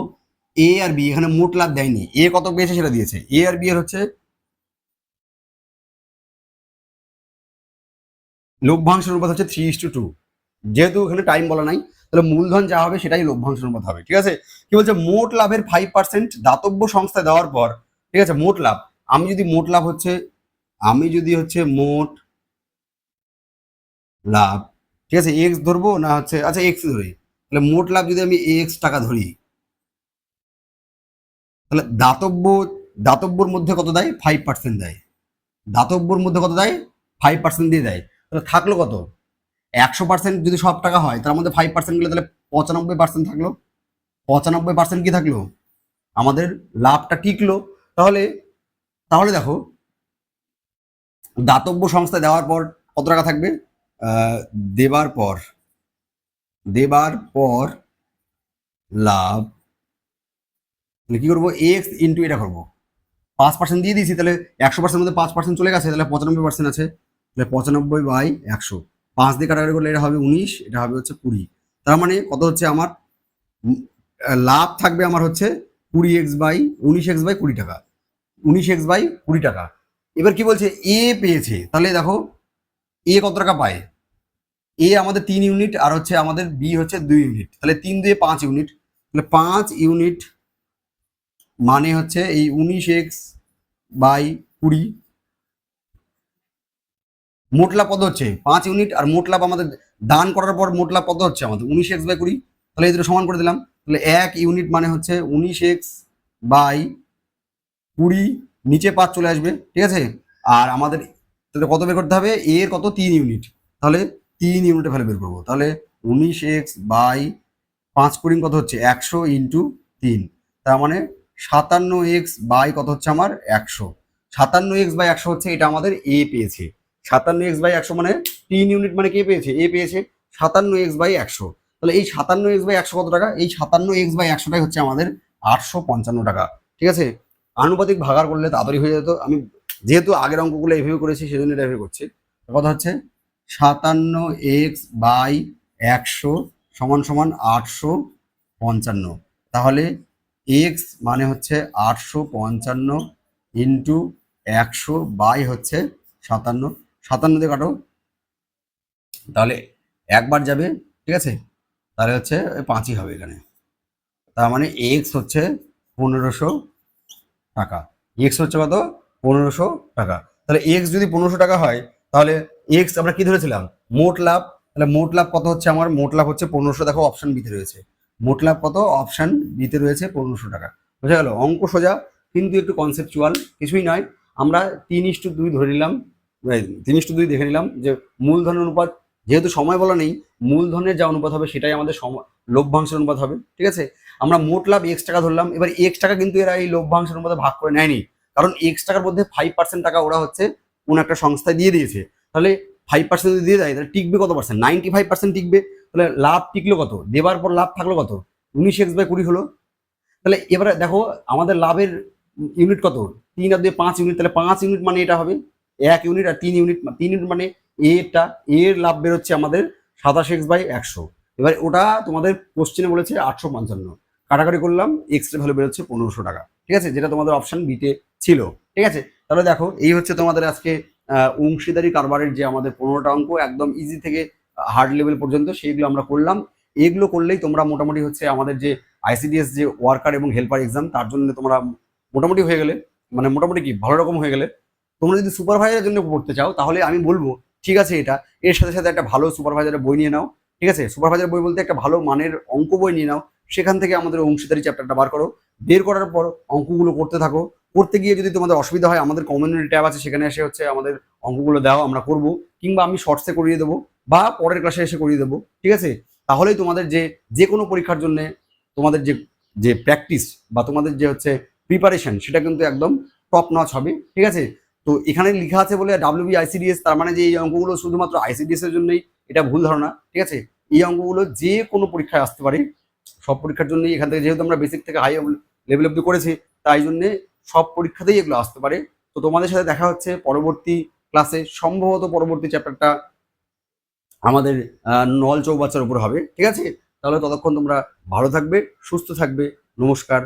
এ আর বি এখানে মোট লাভ দেয়নি, এ কত পেয়েছে সেটা দিয়েছে। এ আর বি এর হচ্ছে লভ্যাংশ অনুপাত হচ্ছে 3:2। যেহেতু এখানে টাইম বলা নাই, তাহলে মূলধন যা হবে সেটাই লভ্যাংশ অনুপাত হবে, ঠিক আছে। কি বলছে? মোট লাভের 5% দাতব্য সংস্থায় দেওয়ার পর, ঠিক আছে। মোট লাভ, আমি যদি মোট লাভ হচ্ছে, আমি যদি হচ্ছে মোট লাভ, ঠিক আছে, এক্স ধরবো না হচ্ছে, আচ্ছা এক্স ধরি। তাহলে মোট লাভ যদি আমি এক্স টাকা ধরি, তাহলে দাতব্যর মধ্যে কত দেয়? 5% দেয়। দাতব্যর মধ্যে কত দেয়? 5% দিয়ে দেয়। তাহলে থাকলো কত? 100% যদি সব টাকা হয় তার মধ্যে 5% গেলে তাহলে 95% থাকলো। 95% কি থাকলো? আমাদের লাভটা টিকলো। তাহলে তাহলে দেখো দাতব্য সংস্থা দেওয়ার পর কত টাকা থাকবে? আহ, দেবার পর দেবার পর লাভ, তাহলে কি করবো? এক্স ইন্টু এটা করবো, 5% দিয়ে দিয়েছি, তাহলে 100% মধ্যে 5% চলে গেছে, তাহলে 95% আছে। তাহলে 95/100, 5 দিয়ে কাটাকাটি করলে এটা হবে 19, এটা হবে হচ্ছে 20। তার মানে কত হচ্ছে আমার লাভ থাকবে? আমার হচ্ছে 19x/20 টাকা, 19x/20 টাকা। এবার কি বলছে? এ পেয়েছে, তাহলে দেখো এ কত টাকা পায়? এ আমাদের 3 ইউনিট আর হচ্ছে আমাদের বি হচ্ছে 2 ইউনিট, তাহলে 3 দিয়ে 5 ইউনিট, তাহলে 5 ইউনিট মানে হচ্ছে এই 19x/20। মোট লাভ কত হচ্ছে? 5 ইউনিট, আর মোট লাভ আমাদের দান করার পর মোট লাভ কত হচ্ছে আমাদের? 19x/20। তাহলে এই দুটো সমান করে দিলাম। তাহলে 1 ইউনিট মানে হচ্ছে বাই 20, নিচে 5 চলে আসবে, ঠিক আছে। আর আমাদের তাহলে কত বের করতে হবে, এ এর কত 3 ইউনিট, তাহলে 3 ইউনিটে ভ্যালু বের করবো। তাহলে 19x বাই 5 কুড়ি কত হচ্ছে 100 ইন্টু 3, তার মানে 57x বাই কত হচ্ছে আমার 100। 57x বাই 100 হচ্ছে এটা আমাদের এ পেয়েছে। 57x বাই 100 মানে 3 ইউনিট মানে কে পেয়েছে, এ পেয়েছে 57x বাই 100। তাহলে এই 57x বাই 100 কত টাকা, এই 57x বাই 100টাই হচ্ছে আমাদের 855 টাকা, ঠিক আছে। আনুপাতিক ভাগার করলে তাড়াতাড়ি হয়ে যেত, আমি যেহেতু আগের অঙ্কগুলো এভাবে করেছি সেজন্য এটা এভাবে করছি। কথা হচ্ছে 57x বাই 100 সমান সমান 855। তাহলে x মানে হচ্ছে 855 ইন্টু 100 বাই হচ্ছে 57, 57 দিয়ে কাটো, তাহলে একবার যাবে, ঠিক আছে। তাহলে হচ্ছে 5ই হবে এখানে, তার মানে এক্স হচ্ছে 1500 টাকা। এক্স হচ্ছে কত, 1500 টাকা। তাহলে এক্স যদি 1500 টাকা হয়, তাহলে এক্স আমরা কি ধরেছিলাম, মোট লাভ। তাহলে মোট লাভ কত হচ্ছে আমার, মোট লাভ হচ্ছে 1500, দেখো অপশন বিতে রয়েছে। মোট লাভ কত, অপশন বিতে রয়েছে 1500 টাকা। বোঝা গেল, অঙ্ক সোজা কিন্তু একটু কনসেপচুয়াল, কিছুই নয়। আমরা 3:2 ধরে নিলাম, 3:2 দেখে নিলাম যে মূলধনের অনুপাত, যেহেতু সময় বলা নেই, মূলধনের যা অনুপাত হবে সেটাই আমাদের লভ্যাংশের অনুপাত হবে, ঠিক আছে। আমরা মোট লাভ এক্স টাকা ধরলাম, এবার এক্স টাকা কিন্তু এরা এই লভ্যাংশের মধ্যে ভাগ করে নেয়নি, কারণ এক্স টাকার মধ্যে 5% টাকা ওরা হচ্ছে কোন একটা সংস্থায় দিয়ে দিয়েছে। তাহলে 5% যদি দিয়ে দেয় তাহলে টিকবে কত পার্সেন্ট, 95% টিকবে। তাহলে লাভ টিকলো কত, দেবার পর লাভ থাকলো কত, 19x বাই 20 হলো। তাহলে এবারে দেখো আমাদের লাভের ইউনিট কত, 3 আর 2 5 ইউনিট, তাহলে 5 ইউনিট মানে এটা হবে 1 ইউনিট, আর 3 ইউনিট, 3 ইউনিট মানে এটা এর লাভ বেরোচ্ছে আমাদের 27x বাই 100। এবার ওটা তোমাদের কোশ্চেনে বলেছে 855, কাটাকাটি করলাম, এক্স এর ভ্যালু বেরোচ্ছে 1500 টাকা, ঠিক আছে, যেটা তোমাদের অপশন বিতে ছিল, ঠিক আছে। তাহলে দেখো এই হচ্ছে তোমাদের আজকে অংশীদারি কারবারের যে আমাদের 15টা অঙ্ক, একদম ইজি থেকে হার্ড লেভেল পর্যন্ত সেইগুলো আমরা করলাম। এগুলো করলেই তোমরা মোটামুটি হচ্ছে আমাদের যে আইসিডিএস যে ওয়ার্কার এবং হেল্পার এক্সাম, তার জন্য তোমরা মোটামুটি হয়ে গেলে, মানে মোটামুটি কি ভালো রকম হয়ে গেলে। তোমরা যদি সুপারভাইজারের জন্য পড়তে চাও তাহলে আমি বলবো ঠিক আছে, এটা এর সাথে সাথে একটা ভালো সুপারভাইজারের বই নিয়ে নাও, ঠিক আছে। সুপারভাইজার বই বলতে একটা ভালো মানের অঙ্ক বই নিয়ে নাও, সেখান থেকে আমাদের অংশীদারি চ্যাপ্টারটা বার করো, বের করার পর অঙ্কগুলো করতে থাকো। করতে গিয়ে যদি তোমাদের অসুবিধা হয়, আমাদের কমিউনিটি ট্যাব আছে, সেখানে এসে হচ্ছে আমাদের অঙ্কগুলো দাও, আমরা করব, কিংবা আমি শর্টসে করিয়ে দেবো বা পরের ক্লাসে এসে করিয়ে দেবো, ঠিক আছে। তাহলেই তোমাদের যে কোনো পরীক্ষার জন্য তোমাদের যে যে প্র্যাকটিস বা তোমাদের যে হচ্ছে প্রিপারেশন, সেটা কিন্তু একদম টপ নচ হবে, ঠিক আছে। তো এখানে লেখা আছে বলে WBICDS, তার মানে যে এই অঙ্কগুলো শুধুমাত্র আইসিডিএস এর জন্যই, এটা ভুল ধারণা, ঠিক আছে। এই অঙ্কগুলো যে কোনো পরীক্ষায় আসতে পারে, সব পরীক্ষার জন্যই এখান থেকে, যেহেতু আমরা বেসিক থেকে হাই লেভেল অব্দি করেছি, তাই জন্যে সব পরীক্ষাতেই এগুলো আসতে পারে। তো তোমাদের সাথে দেখা হচ্ছে পরবর্তী ক্লাসে, সম্ভবত পরবর্তী চ্যাপ্টারটা আমাদের নল চৌবাচ্চার উপর হবে, ঠিক আছে। তাহলে ততক্ষণ তোমরা ভালো থাকবে, সুস্থ থাকবে, নমস্কার।